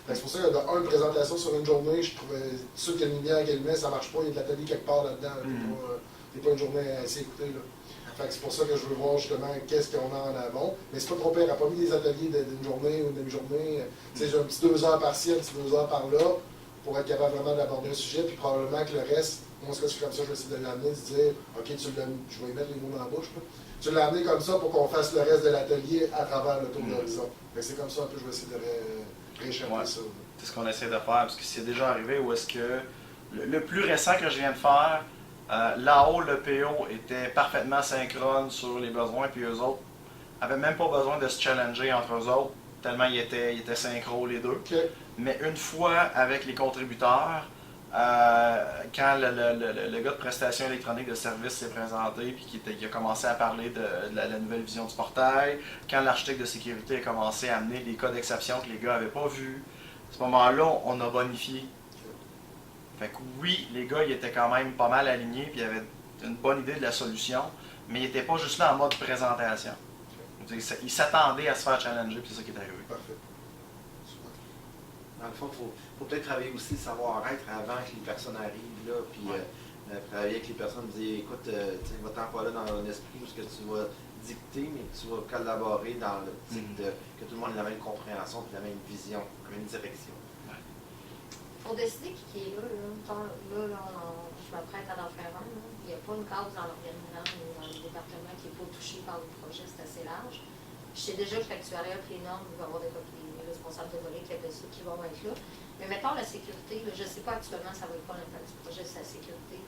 Fait que c'est pour ça que une présentation sur une journée, je trouvais, sûr qu'il y a une lumière qui met, ça marche pas, il y a de l'atelier quelque part là-dedans. C'est pas une journée assez écoutée, là. Fait que c'est pour ça que je veux voir justement qu'est-ce qu'on a en amont. Mais c'est pas trop pire, elle n'a pas mis des ateliers d'une journée ou d'une demi-journée. Tu sais, j'ai un petit 2 heures par-ci, un petit 2 heures par-là, pour être capable vraiment d'aborder un sujet, puis probablement que le reste, moi, ce que je fais comme ça, je vais essayer de l'amener, de dire, OK, je vais y mettre les mots dans la bouche, là. Tu l'as amené comme ça pour qu'on fasse le reste de l'atelier à travers le tour d'horizon. Fait que c'est comme ça un peu, je vais essayer de rééchapper ça. C'est ce qu'on essaie de faire, parce que c'est déjà arrivé où est-ce que le plus récent que je viens de faire, là-haut, le PO était parfaitement synchrone sur les besoins, puis eux autres n'avaient même pas besoin de se challenger entre eux autres, tellement ils étaient synchro les deux. Okay. Mais une fois avec les contributeurs, quand le gars de prestation électronique de service s'est présenté puis qu'il a commencé à parler de la nouvelle vision du portail, quand l'architecte de sécurité a commencé à amener des cas d'exception que les gars n'avaient pas vus, à ce moment-là, on a bonifié. Fait que oui, les gars, ils étaient quand même pas mal alignés puis ils avaient une bonne idée de la solution, mais ils n'étaient pas juste là en mode présentation. Ils s'attendaient à se faire challenger puis c'est ça qui est arrivé. Parfait. Dans le fond, il faut peut-être travailler aussi le savoir-être avant que les personnes arrivent là, puis travailler avec les personnes, dire écoute, va-t'en pas là dans un esprit où ce que tu vas dicter, mais que tu vas collaborer dans l'optique que tout le monde ait la même compréhension et la même vision, la même direction. Pour décider qui est là, je m'apprête à en faire un. Là. Il n'y a pas une case dans l'organigramme ou dans le département qui n'est pas touché par le projet, c'est assez large. Je sais déjà que l'actuariat et les normes, il va y avoir des responsables de volet qui vont être là. Mais mettons la sécurité, là, je ne sais pas actuellement ça va être quoi l'impact du projet, c'est la sécurité.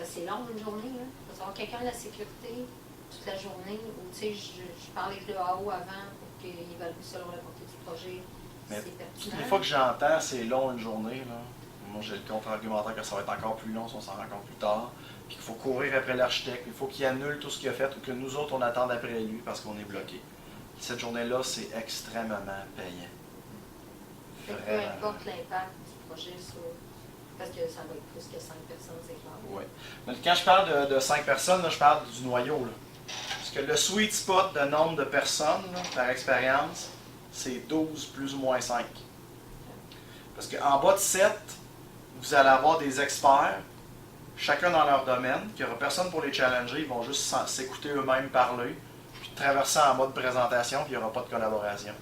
C'est long une journée, là. Il faut avoir quelqu'un de la sécurité toute la journée, ou tu sais, je parle avec le AO avant pour qu'il évalue selon la portée du projet. Mais toutes les fois que j'entends c'est long une journée, là, moi j'ai le contre-argumentaire que ça va être encore plus long si on s'en rend compte plus tard, puis qu'il faut courir après l'architecte, il faut qu'il annule tout ce qu'il a fait ou que nous autres on attende après lui parce qu'on est bloqué. Cette journée-là, c'est extrêmement payant. Peu importe l'impact du projet parce que ça va être plus que 5 personnes, c'est clair. Oui. Mais quand je parle de 5 personnes, là, je parle du noyau. Là. Parce que le sweet spot de nombre de personnes, là, par expérience, c'est 12 plus ou moins 5. Parce qu'en bas de 7, vous allez avoir des experts, chacun dans leur domaine, qu'il n'y aura personne pour les challenger, ils vont juste s'écouter eux-mêmes parler, puis traverser en mode présentation, puis il n'y aura pas de collaboration.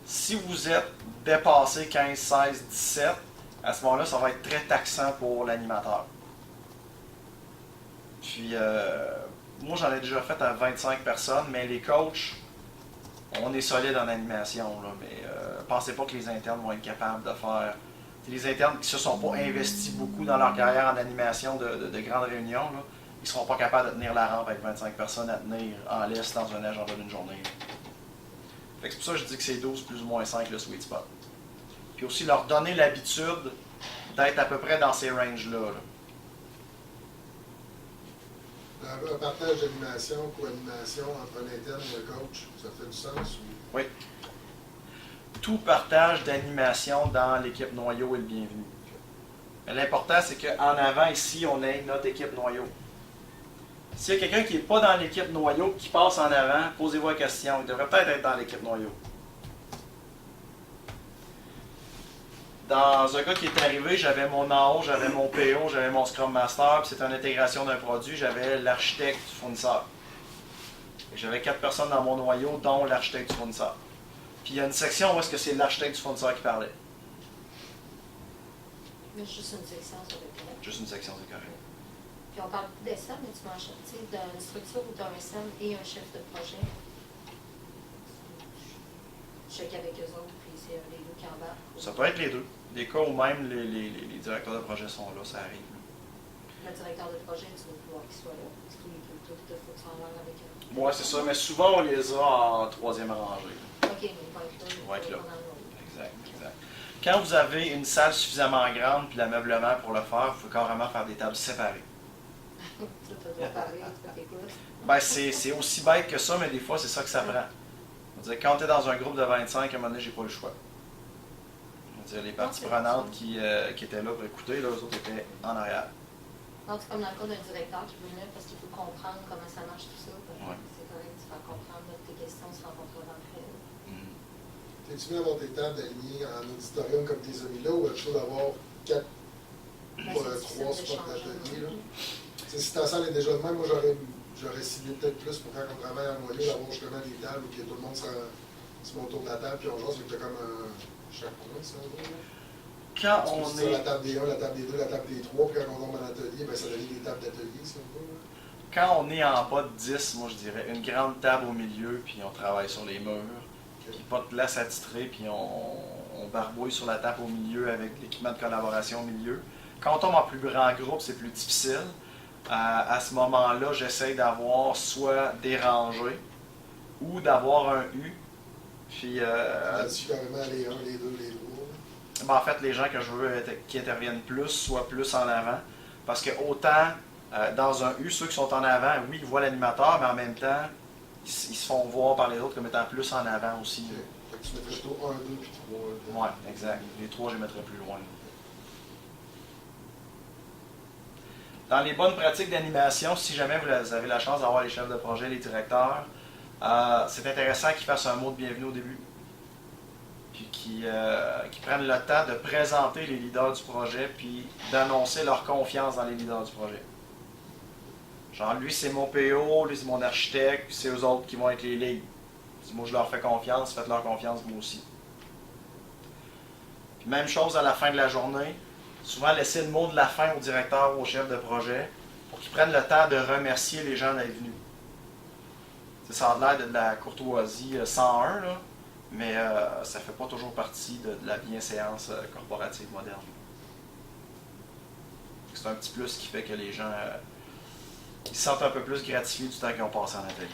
Si vous êtes dépassé 15, 16, 17, à ce moment-là, ça va être très taxant pour l'animateur. Puis, moi, j'en ai déjà fait à 25 personnes, mais les coachs, on est solide en animation, là, mais pensez pas que les internes vont être capables de faire. Les internes qui ne se sont pas investis beaucoup dans leur carrière en animation de grandes réunions, là, ils ne seront pas capables de tenir la rampe avec 25 personnes à tenir en laisse dans un agenda d'une journée. C'est pour ça que je dis que c'est 12 plus ou moins 5 le sweet spot. Puis aussi leur donner l'habitude d'être à peu près dans ces ranges-là. Un partage d'animation, co-animation entre l'interne et le coach, ça fait du sens? Ou... Oui. Tout partage d'animation dans l'équipe noyau est le bienvenu. Mais l'important, c'est qu'en avant, ici, on ait notre équipe noyau. S'il y a quelqu'un qui n'est pas dans l'équipe noyau, qui passe en avant, posez-vous la question. Il devrait peut-être être dans l'équipe noyau. Dans un cas qui est arrivé, j'avais mon AO, j'avais mon PO, j'avais mon Scrum Master, puis c'était une intégration d'un produit, j'avais l'architecte du fournisseur. J'avais 4 personnes dans mon noyau, dont l'architecte du fournisseur. Puis il y a une section où est-ce que c'est l'architecte du fournisseur qui parlait. Mais juste une section, ça va être correct. Juste une section, c'est correct. Puis on parle plus d'SM, mais tu mentionnes, tu sais, d'une structure où tu as un SM et un chef de projet. Je sais qu'avec eux autres, puis c'est les deux qui embarquent. Ça peut être les deux. Des cas où même les directeurs de projet sont là, ça arrive. Le directeur de projet, tu vas pouvoir qu'il soit là. Parce qu'il faut que tu s'en aller avec eux. Oui, c'est ça, mais souvent on les a en troisième rangée. OK, mais il va être là. Il va être là. Pendant le moment. Exact, exact. Quand vous avez une salle suffisamment grande puis l'ameublement pour le faire, vous pouvez carrément faire des tables séparées. Tu dois parler, tu t'écoutes. Ben, c'est aussi bête que ça, mais des fois, c'est ça que ça prend. On va dire, quand tu es dans un groupe de 25, à un moment donné, j'ai pas le choix. On va dire, les parties c'est prenantes ça. qui étaient là pour écouter, là, eux autres étaient en arrière. Donc, c'est comme dans le cas d'un directeur qui veut venir parce qu'il faut comprendre comment ça marche tout ça. Ouais. C'est correct, tu vas comprendre tes questions, se rencontrer d'entrée. Mhm. T'es-tu mieux d'avoir tes tables alignées en auditorium comme tes amis là, ou est-ce d'avoir 4 Ben, trois c'est spots difficile d'atelier, là? d'échanger. Si ta salle est déjà de même, moi j'aurais ciblé peut-être plus pour quand on travaille en noyau, d'avoir justement des tables où que tout le monde se met autour de la table, puis on jase, vu que t'as comme chaque coin, ça, là. Quand Tu peux on se dire est la table des 1, la table des 2, la table des 3, puis quand on tombe en atelier, ben, ça devient des tables d'atelier, si on veut. Là. Quand on est en bas de 10, moi je dirais une grande table au milieu, puis on travaille sur les murs, puis pas de place à titrer, puis on barbouille sur la table au milieu avec l'équipement de collaboration au milieu. Quand on tombe en plus grand groupe, c'est plus difficile. À ce moment-là, j'essaie d'avoir soit des rangées ou d'avoir un U. Puis, Là-dessus, carrément, les 1, les 2, les 3. ben, en fait, les gens que je veux qui interviennent plus, soient plus en avant. Parce que autant dans un U, ceux qui sont en avant, oui, ils voient l'animateur, mais en même temps, ils se font voir par les autres comme étant plus en avant aussi. Fait que tu mettrais plutôt 1, 2, puis 3. Oui, exact. Les 3, je les mettrais plus loin. Dans les bonnes pratiques d'animation, si jamais vous avez la chance d'avoir les chefs de projet, les directeurs, c'est intéressant qu'ils fassent un mot de bienvenue au début. Puis qu'ils prennent le temps de présenter les leaders du projet, puis d'annoncer leur confiance dans les leaders du projet. Genre, lui, c'est mon PO, lui, c'est mon architecte, puis c'est eux autres qui vont être les leads. Si moi, je leur fais confiance, faites-leur confiance, moi aussi. Puis même chose à la fin de la journée. Souvent, laisser le mot de la fin au directeur ou au chef de projet pour qu'ils prennent le temps de remercier les gens d'être venus. Ça a l'air de la courtoisie 101, là, mais ça ne fait pas toujours partie de la bienséance corporative moderne. C'est un petit plus qui fait que les gens ils se sentent un peu plus gratifiés du temps qu'ils ont passé en atelier.